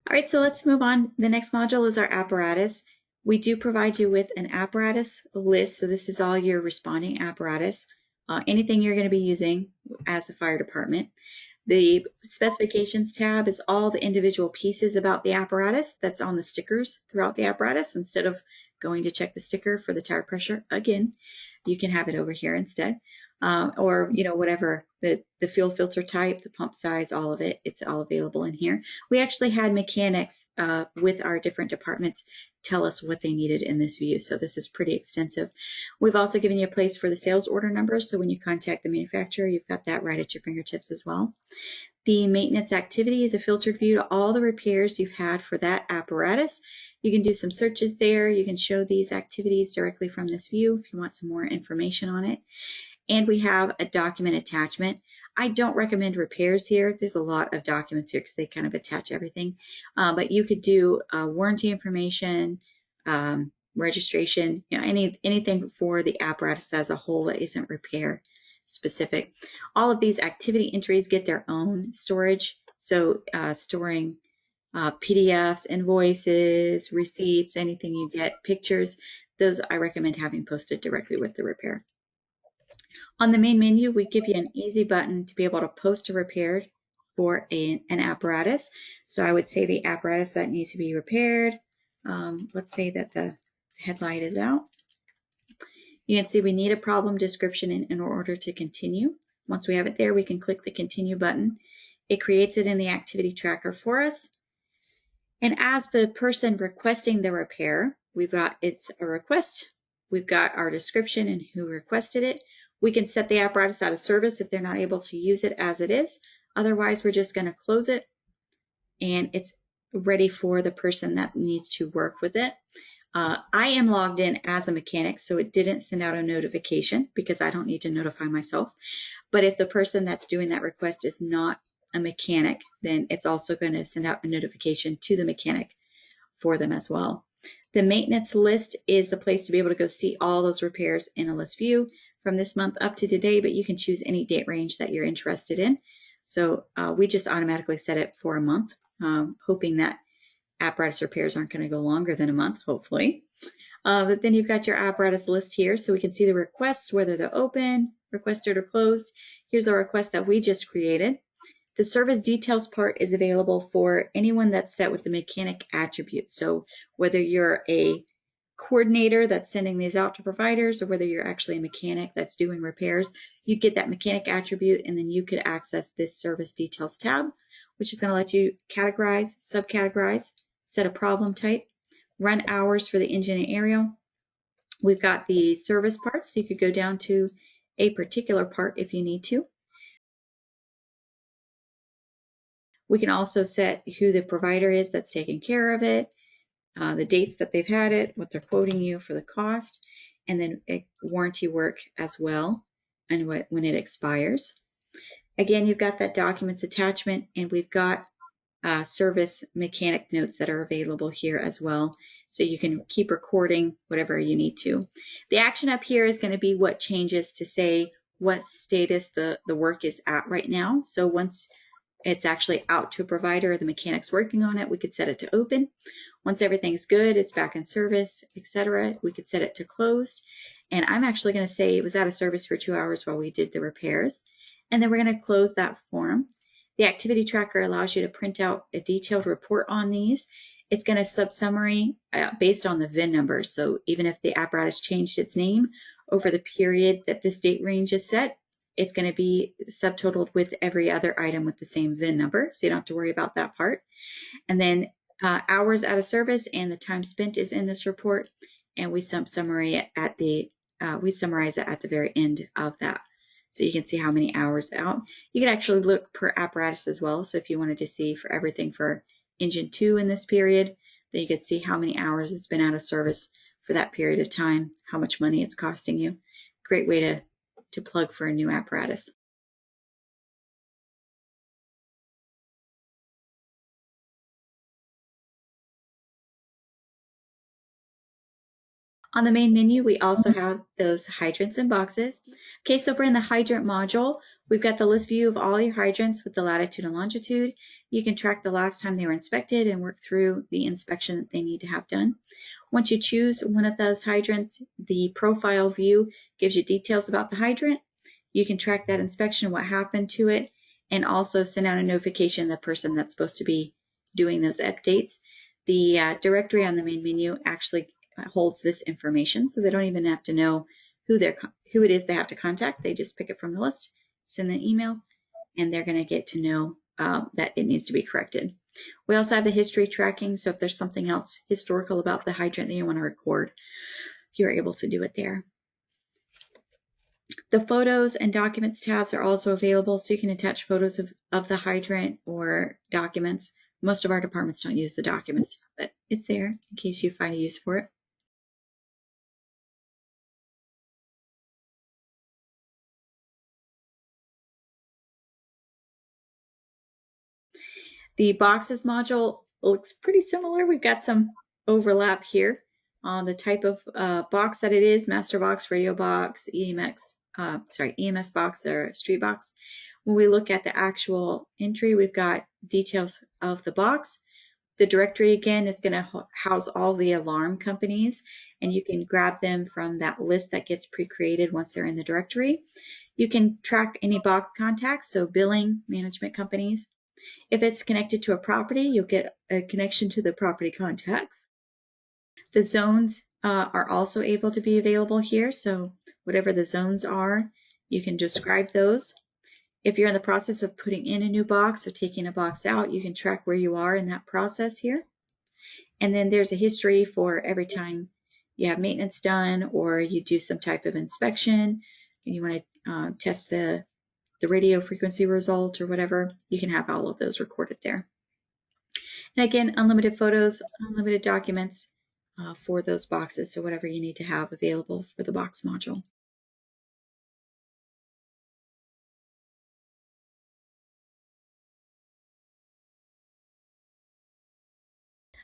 All right, so let's move on. The next module is our apparatus. We do provide you with an apparatus list. So this is all your responding apparatus, anything you're going to be using as the fire department. The specifications tab is all the individual pieces about the apparatus that's on the stickers throughout the apparatus. Instead of going to check the sticker for the tire pressure again, you can have it over here instead. Or, whatever, the fuel filter type, the pump size, all of it, it's all available in here. We actually had mechanics with our different departments tell us what they needed in this view. So this is pretty extensive. We've also given you a place for the sales order numbers. So when you contact the manufacturer, you've got that right at your fingertips as well. The maintenance activity is a filtered view to all the repairs you've had for that apparatus. You can do some searches there. You can show these activities directly from this view if you want some more information on it. And we have a document attachment. I don't recommend repairs here. There's a lot of documents here because they kind of attach everything. But you could do warranty information, registration, anything for the apparatus as a whole that isn't repair specific. All of these activity entries get their own storage. So storing PDFs, invoices, receipts, anything you get, pictures, those I recommend having posted directly with the repair. On the main menu, we give you an easy button to be able to post a repair for an apparatus. So I would say the apparatus that needs to be repaired, let's say that the headlight is out. You can see we need a problem description in order to continue. Once we have it there, we can click the continue button. It creates it in the activity tracker for us. And as the person requesting the repair, it's a request. We've got our description and who requested it. We can set the apparatus out of service if they're not able to use it as it is. Otherwise, we're just going to close it and it's ready for the person that needs to work with it. I am logged in as a mechanic, so it didn't send out a notification because I don't need to notify myself. But if the person that's doing that request is not a mechanic, then it's also going to send out a notification to the mechanic for them as well. The maintenance list is the place to be able to go see all those repairs in a list view from this month up to today, but you can choose any date range that you're interested in. So we just automatically set it for a month, hoping that apparatus repairs aren't going to go longer than a month, hopefully. But then you've got your apparatus list here, so we can see the requests, whether they're open, requested, or closed. Here's a request that we just created. The service details part is available for anyone that's set with the mechanic attribute. So whether you're a coordinator that's sending these out to providers or whether you're actually a mechanic that's doing repairs, you get that mechanic attribute and then you could access this service details tab, which is going to let you categorize, subcategorize, set a problem type, run hours for the engine and aerial. We've got the service parts, so you could go down to a particular part if you need to. We can also set who the provider is that's taking care of it, the dates that they've had it, what they're quoting you for the cost, and then warranty work as well, and when it expires. Again, you've got that documents attachment, and we've got service mechanic notes that are available here as well. So you can keep recording whatever you need to. The action up here is going to be what changes to say what status the work is at right now. So once it's actually out to a provider, the mechanic's working on it, we could set it to open. Once everything's good, it's back in service, etc., we could set it to closed. And I'm actually going to say it was out of service for 2 hours while we did the repairs. And then we're going to close that form. The activity tracker allows you to print out a detailed report on these. It's going to sub-summary based on the VIN number. So even if the apparatus changed its name over the period that this date range is set, it's going to be subtotaled with every other item with the same VIN number. So you don't have to worry about that part. And then hours out of service and the time spent is in this report. And we summarize it at the very end of that. so you can see how many hours out. You can actually look per apparatus as well. So if you wanted to see for everything for engine 2 in this period, then you could see how many hours it's been out of service for that period of time, how much money it's costing you. Great way to plug for a new apparatus. On the main menu, we also have those hydrants and boxes. Okay, so we're in the hydrant module. We've got the list view of all your hydrants with the latitude and longitude. You can track the last time they were inspected and work through the inspection that they need to have done. Once you choose one of those hydrants, the profile view gives you details about the hydrant. You can track that inspection, what happened to it, and also send out a notification to the person that's supposed to be doing those updates. The directory on the main menu actually holds this information, so they don't even have to know who it is they have to contact. They just pick it from the list, send an email, and they're going to get to know that it needs to be corrected. We also have the history tracking, so if there's something else historical about the hydrant that you want to record, you're able to do it there. The photos and documents tabs are also available, so you can attach photos of the hydrant or documents. Most of our departments don't use the documents tab, but it's there in case you find a use for it. The boxes module looks pretty similar. We've got some overlap here on the type of box that it is: master box, radio box, EMS box, or street box. When we look at the actual entry, we've got details of the box. The directory, again, is going to house all the alarm companies, and you can grab them from that list that gets pre-created once they're in the directory. You can track any box contacts, so billing, management companies. If it's connected to a property, you'll get a connection to the property contacts. The zones are also able to be available here, so whatever the zones are, you can describe those. If you're in the process of putting in a new box or taking a box out, you can track where you are in that process here. And then there's a history for every time you have maintenance done or you do some type of inspection and you want to test the radio frequency result or whatever, you can have all of those recorded there. And again, unlimited photos, unlimited documents for those boxes, so whatever you need to have available for the box module.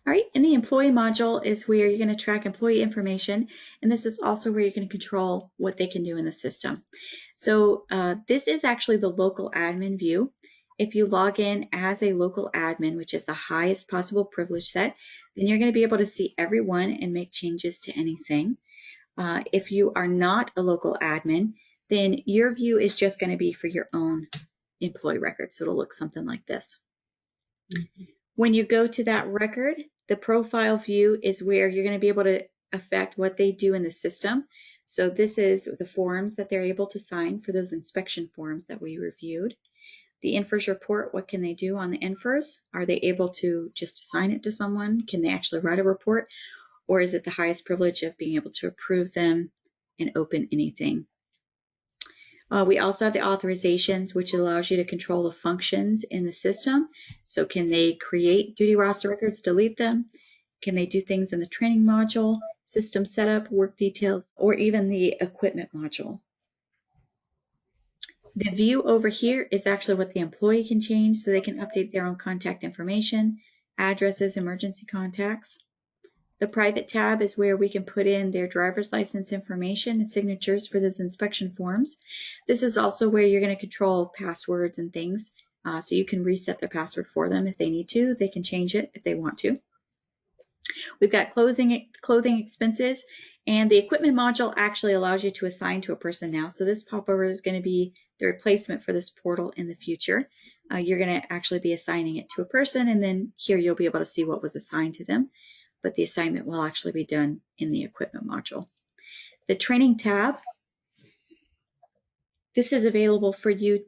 All right, and the employee module is where you're going to track employee information, and this is also where you're going to control what they can do in the system. So this is actually the local admin view. If you log in as a local admin, which is the highest possible privilege set, then you're going to be able to see everyone and make changes to anything. If you are not a local admin, then your view is just going to be for your own employee record. So it'll look something like this. Mm-hmm. When you go to that record, the profile view is where you're going to be able to affect what they do in the system. So this is the forms that they're able to sign for those inspection forms that we reviewed. The NFIRS report, what can they do on the NFIRS? Are they able to just assign it to someone? Can they actually write a report? Or is it the highest privilege of being able to approve them and open anything? We also have the authorizations, which allows you to control the functions in the system. So can they create duty roster records, delete them? Can they do things in the training module, system setup, work details, or even the equipment module? The view over here is actually what the employee can change, so they can update their own contact information, addresses, emergency contacts. The private tab is where we can put in their driver's license information and signatures for those inspection forms. This is also where you're going to control passwords and things, so you can reset their password for them if they need to. They can change it if they want to. We've got clothing expenses, and the equipment module actually allows you to assign to a person now. So this popover is going to be the replacement for this portal in the future. You're going to actually be assigning it to a person, and then here you'll be able to see what was assigned to them. But the assignment will actually be done in the equipment module. The training tab, this is available for you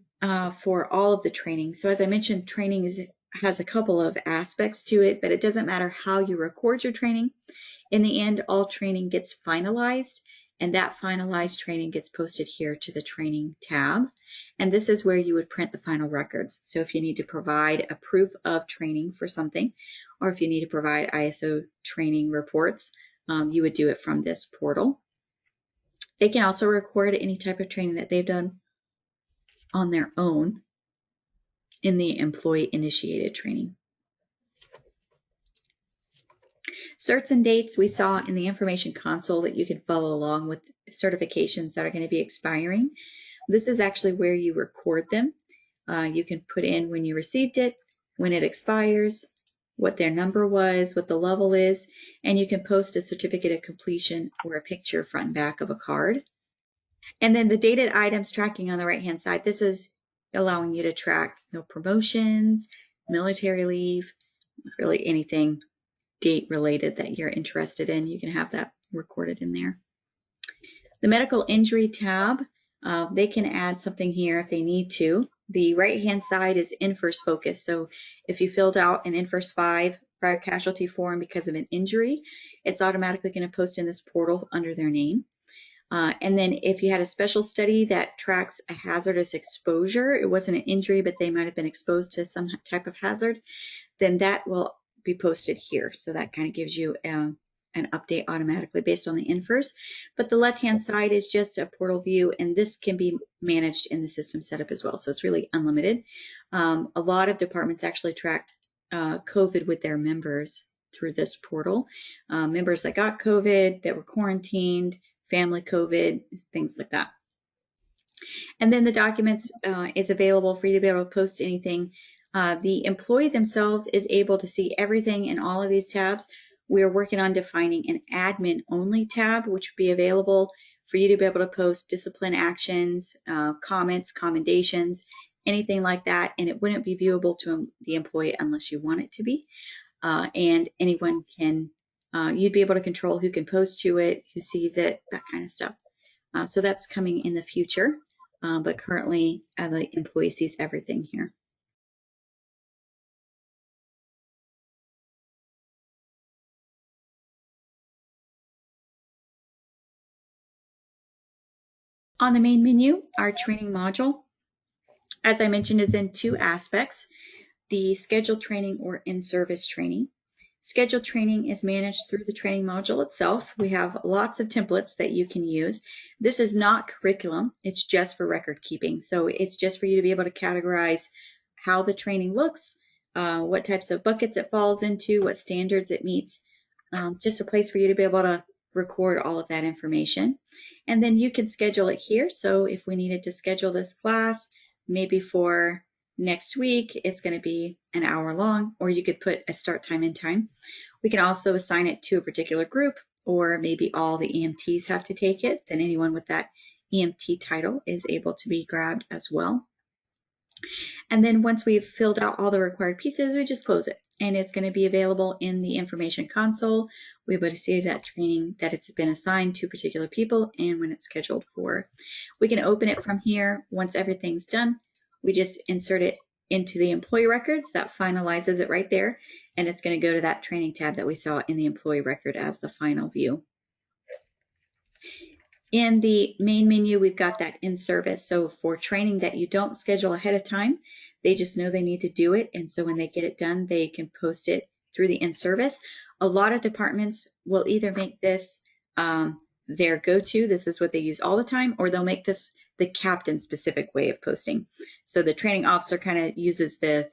for all of the training. So as I mentioned, training has a couple of aspects to it, but it doesn't matter how you record your training. In the end, all training gets finalized, and that finalized training gets posted here to the training tab. And this is where you would print the final records. So if you need to provide a proof of training for something, or if you need to provide ISO training reports, you would do it from this portal. They can also record any type of training that they've done on their own in the employee-initiated training. Certs and dates we saw in the information console that you can follow along with certifications that are going to be expiring. This is actually where you record them. You can put in when you received it, when it expires, what their number was, what the level is, and you can post a certificate of completion or a picture front and back of a card. And then the dated items tracking on the right-hand side, this is allowing you to track promotions, military leave, really anything date related that you're interested in. You can have that recorded in there. The medical injury tab, they can add something here if they need to. The right-hand side is NFIRS focus. So if you filled out an NFIRS 5 prior casualty form because of an injury, it's automatically going to post in this portal under their name. And then if you had a special study that tracks a hazardous exposure, it wasn't an injury, but they might have been exposed to some type of hazard, then that will be posted here. So that kind of gives you an update automatically based on the NFIRS. But the left-hand side is just a portal view, and this can be managed in the system setup as well. So it's really unlimited. A lot of departments actually tracked COVID with their members through this portal. Members that got COVID, that were quarantined, family COVID, things like that. And then the documents is available for you to be able to post anything. The employee themselves is able to see everything in all of these tabs. We are working on defining an admin only tab, which would be available for you to be able to post discipline actions, comments, commendations, anything like that. And it wouldn't be viewable to the employee unless you want it to be. And anyone can, you'd be able to control who can post to it, who sees it, that kind of stuff. So that's coming in the future. But currently the employee sees everything here. On the main menu, our training module, as I mentioned, is in two aspects: the scheduled training or in-service training. Scheduled training is managed through the training module itself. We have lots of templates that you can use. This is not curriculum, it's just for record keeping. So it's just for you to be able to categorize how the training looks, what types of buckets it falls into, what standards it meets, just a place for you to be able to record all of that information. And then you can schedule it here. So if we needed to schedule this class, maybe for next week, it's going to be an hour long, or you could put a start time and time. We can also assign it to a particular group, or maybe all the EMTs have to take it. Then anyone with that EMT title is able to be grabbed as well. And then once we've filled out all the required pieces, we just close it. And it's going to be available in the information console. We're able to see that training, that it's been assigned to particular people and when it's scheduled for. We can open it from here. Once everything's done, we just insert it into the employee records. That finalizes it right there. And it's going to go to that training tab that we saw in the employee record as the final view. In the main menu, we've got that in service. So for training that you don't schedule ahead of time, they just know they need to do it. And so when they get it done, they can post it through the in service. A lot of departments will either make this their go-to, this is what they use all the time, or they'll make this the captain specific way of posting. So the training officer kind of uses the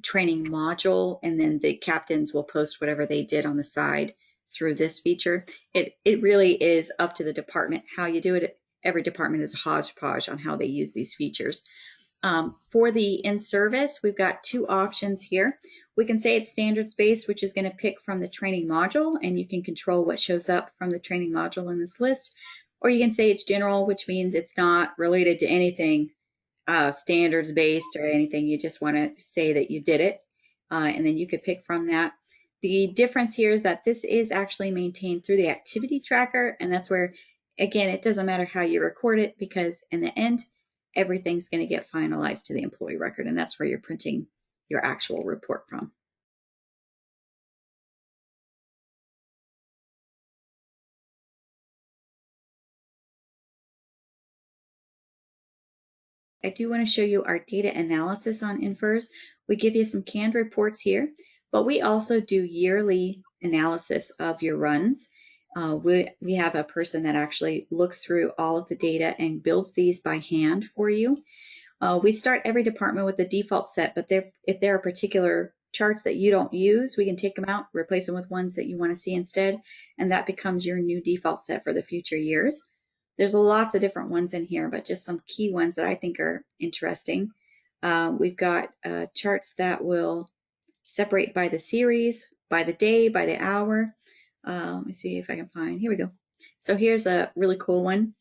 training module, and then the captains will post whatever they did on the side through this feature. It really is up to the department how you do it. Every department is a hodgepodge on how they use these features. For the in-service, we've got two options here. We can say it's standards-based, which is going to pick from the training module, and you can control what shows up from the training module in this list. Or you can say it's general, which means it's not related to anything standards-based or anything. You just want to say that you did it, and then you could pick from that. The difference here is that this is actually maintained through the activity tracker, and that's where, again, it doesn't matter how you record it, because in the end, everything's going to get finalized to the employee record, and that's where you're printing your actual report from. I do want to show you our data analysis on NFIRS. We give you some canned reports here, but we also do yearly analysis of your runs. We have a person that actually looks through all of the data and builds these by hand for you. We start every department with the default set, but if there are particular charts that you don't use, we can take them out, replace them with ones that you want to see instead, and that becomes your new default set for the future years. There's lots of different ones in here, but just some key ones that I think are interesting. We've got charts that will separate by the series, by the day, by the hour. Let me see if I can find, here we go. So here's a really cool one.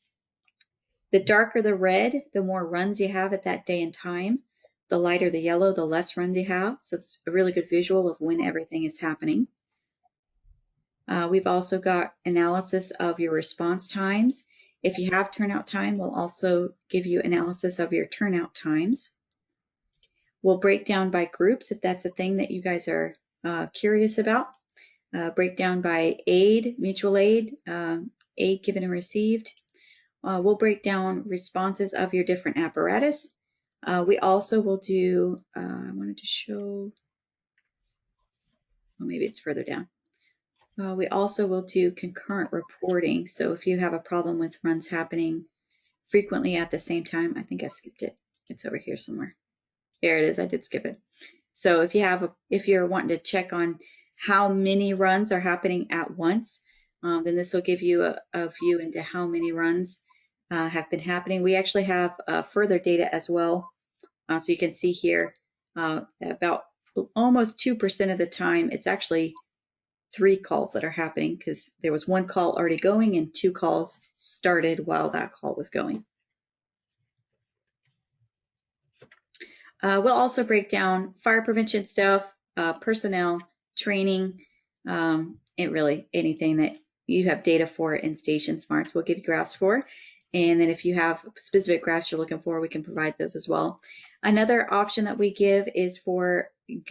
The darker the red, the more runs you have at that day and time. The lighter the yellow, the less runs you have. So it's a really good visual of when everything is happening. We've also got analysis of your response times. If you have turnout time, we'll also give you analysis of your turnout times. We'll break down by groups if that's a thing that you guys are curious about. Break down by aid, mutual aid, aid given and received. We'll break down responses of your different apparatus. We also will do, I wanted to show, well, maybe it's further down. We also will do concurrent reporting. So if you have a problem with runs happening frequently at the same time, I think I skipped it. It's over here somewhere. There it is. I did skip it. So if you're wanting to check on how many runs are happening at once, then this will give you a view into how many runs have been happening. We actually have further data as well. So you can see here about almost 2% of the time, it's actually 3 calls that are happening because there was 1 call already going and 2 calls started while that call was going. We'll also break down fire prevention stuff, personnel, training, really anything that you have data for in StationSMARTS, we'll give you graphs for. And then if you have specific graphs you're looking for, we can provide those as well. Another option that we give is for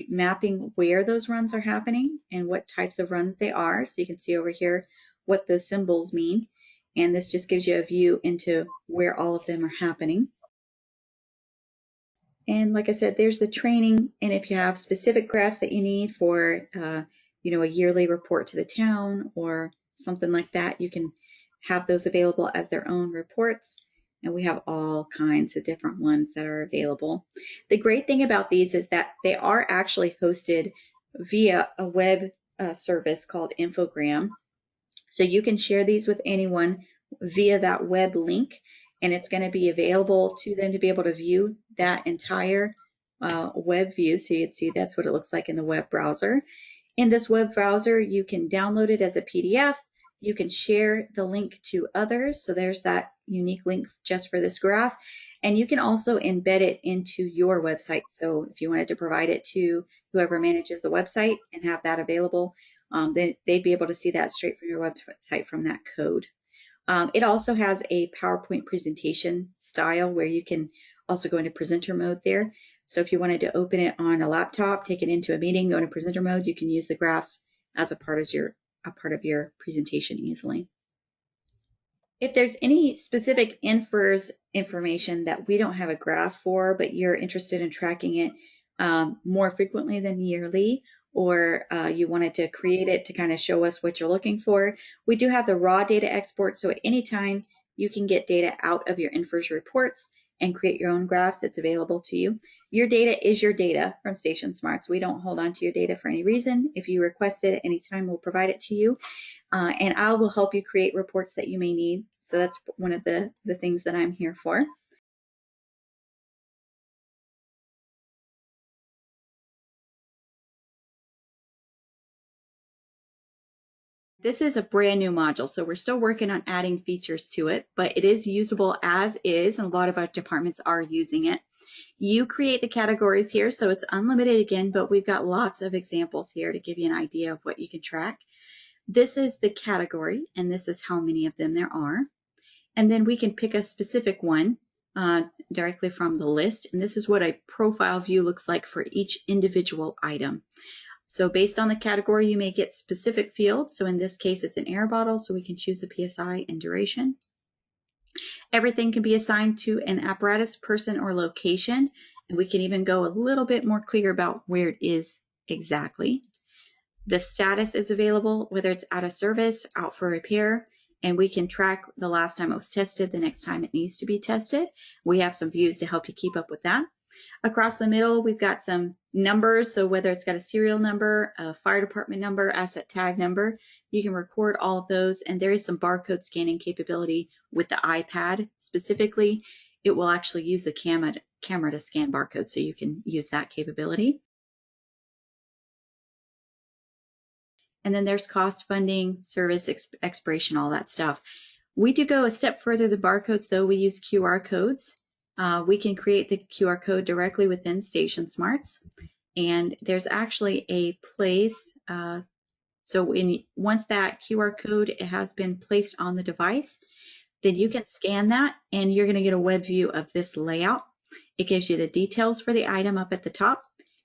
mapping where those runs are happening and what types of runs they are. So you can see over here what those symbols mean. And this just gives you a view into where all of them are happening. And like I said, there's the training. And if you have specific graphs that you need for, a yearly report to the town or something like that, you can have those available as their own reports. And we have all kinds of different ones that are available. The great thing about these is that they are actually hosted via a web service called Infogram. So you can share these with anyone via that web link, and it's going to be available to them to be able to view that entire web view. So you'd see that's what it looks like in the web browser. In this web browser, you can download it as a PDF. You can share the link to others. So there's that unique link just for this graph. And you can also embed it into your website. So if you wanted to provide it to whoever manages the website and have that available, they'd be able to see that straight from your website from that code. It also has a PowerPoint presentation style where you can also go into presenter mode there. So if you wanted to open it on a laptop, take it into a meeting, go into presenter mode, you can use the graphs as a part of your presentation easily. If there's any specific NFIRS information that we don't have a graph for, but you're interested in tracking it more frequently than yearly, or you wanted to create it to kind of show us what you're looking for, we do have the raw data export. So at any time you can get data out of your NFIRS reports and create your own graphs. It's available to you. Your data is your data from StationSMARTS. We don't hold on to your data for any reason. If you request it at any time, we'll provide it to you. And I will help you create reports that you may need. So that's one of the things that I'm here for. This is a brand new module, so we're still working on adding features to it, but it is usable as is, and a lot of our departments are using it. You create the categories here, so it's unlimited again, but we've got lots of examples here to give you an idea of what you can track. This is the category, and this is how many of them there are. And then we can pick a specific one directly from the list, and this is what a profile view looks like for each individual item. So based on the category, you may get specific fields. So in this case, it's an air bottle, so we can choose the PSI and duration. Everything can be assigned to an apparatus, person, or location, and we can even go a little bit more clear about where it is exactly. The status is available, whether it's out of service, out for repair, and we can track the last time it was tested, the next time it needs to be tested. We have some views to help you keep up with that. Across the middle, we've got some numbers. So whether it's got a serial number, a fire department number, asset tag number, you can record all of those. And there is some barcode scanning capability with the iPad specifically. It will actually use the camera to scan barcodes, so you can use that capability. And then there's cost, funding, service, expiration, all that stuff. We do go a step further than barcodes, though. We use QR codes. We can create the QR code directly within StationSMARTS. And there's actually a place. So once that QR code has been placed on the device, then you can scan that and you're going to get a web view of this layout. It gives you the details for the item up at the top.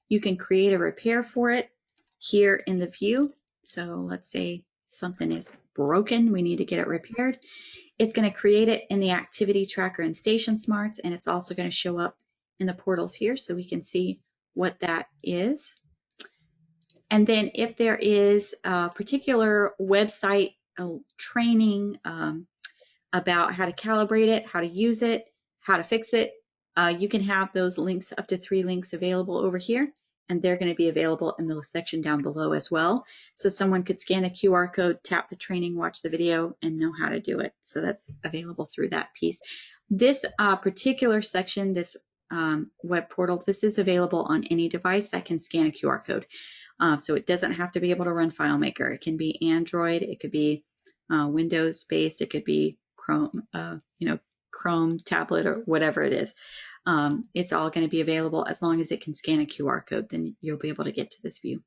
You can create a repair for it here in the view. So let's say something is broken, we need to get it repaired. It's going to create it in the activity tracker in StationSMARTS, and it's also going to show up in the portals here so we can see what that is. And then if there is a particular website training about how to calibrate it, how to use it, how to fix it, you can have those links, up to 3 links available over here. And they're going to be available in the section down below as well. So someone could scan a QR code, tap the training, watch the video, and know how to do it. So that's available through that piece. This particular section, this web portal, this is available on any device that can scan a QR code. So it doesn't have to be able to run FileMaker. It can be Android, it could be Windows-based, it could be Chrome, Chrome tablet or whatever it is. It's all going to be available as long as it can scan a QR code, then you'll be able to get to this view.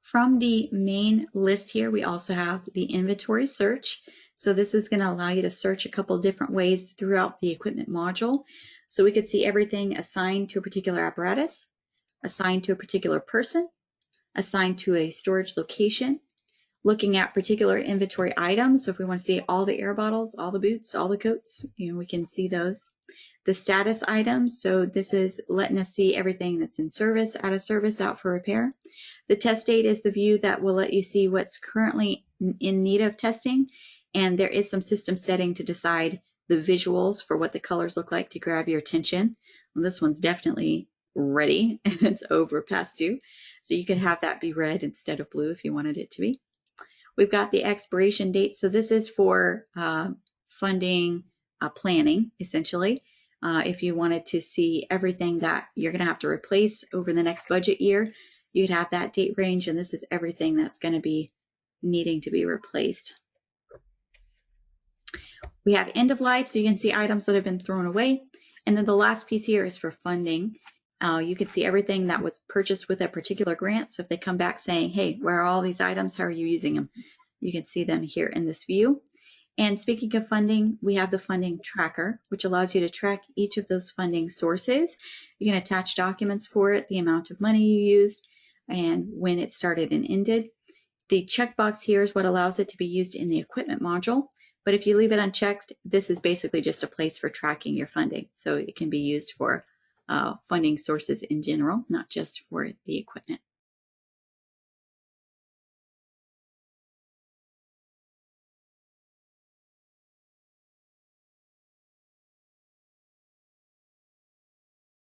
From the main list here, we also have the inventory search. So this is going to allow you to search a couple different ways throughout the equipment module. So we could see everything assigned to a particular apparatus, assigned to a particular person, assigned to a storage location, looking at particular inventory items. So if we want to see all the air bottles, all the boots, all the coats, we can see those. The status items, so this is letting us see everything that's in service, out of service, out for repair. The test date is the view that will let you see what's currently in need of testing. And there is some system setting to decide the visuals for what the colors look like to grab your attention. Well, this one's definitely ready. It's over past due. So you can have that be red instead of blue if you wanted it to be. We've got the expiration date. So this is for funding planning, essentially. If you wanted to see everything that you're going to have to replace over the next budget year, you'd have that date range. And this is everything that's going to be needing to be replaced. We have end of life, so you can see items that have been thrown away. And then the last piece here is for funding. You can see everything that was purchased with a particular grant. So if they come back saying, hey, where are all these items? How are you using them? You can see them here in this view. And speaking of funding, we have the funding tracker, which allows you to track each of those funding sources. You can attach documents for it, the amount of money you used, and when it started and ended. The checkbox here is what allows it to be used in the equipment module. But if you leave it unchecked, this is basically just a place for tracking your funding. So it can be used for funding sources in general, not just for the equipment.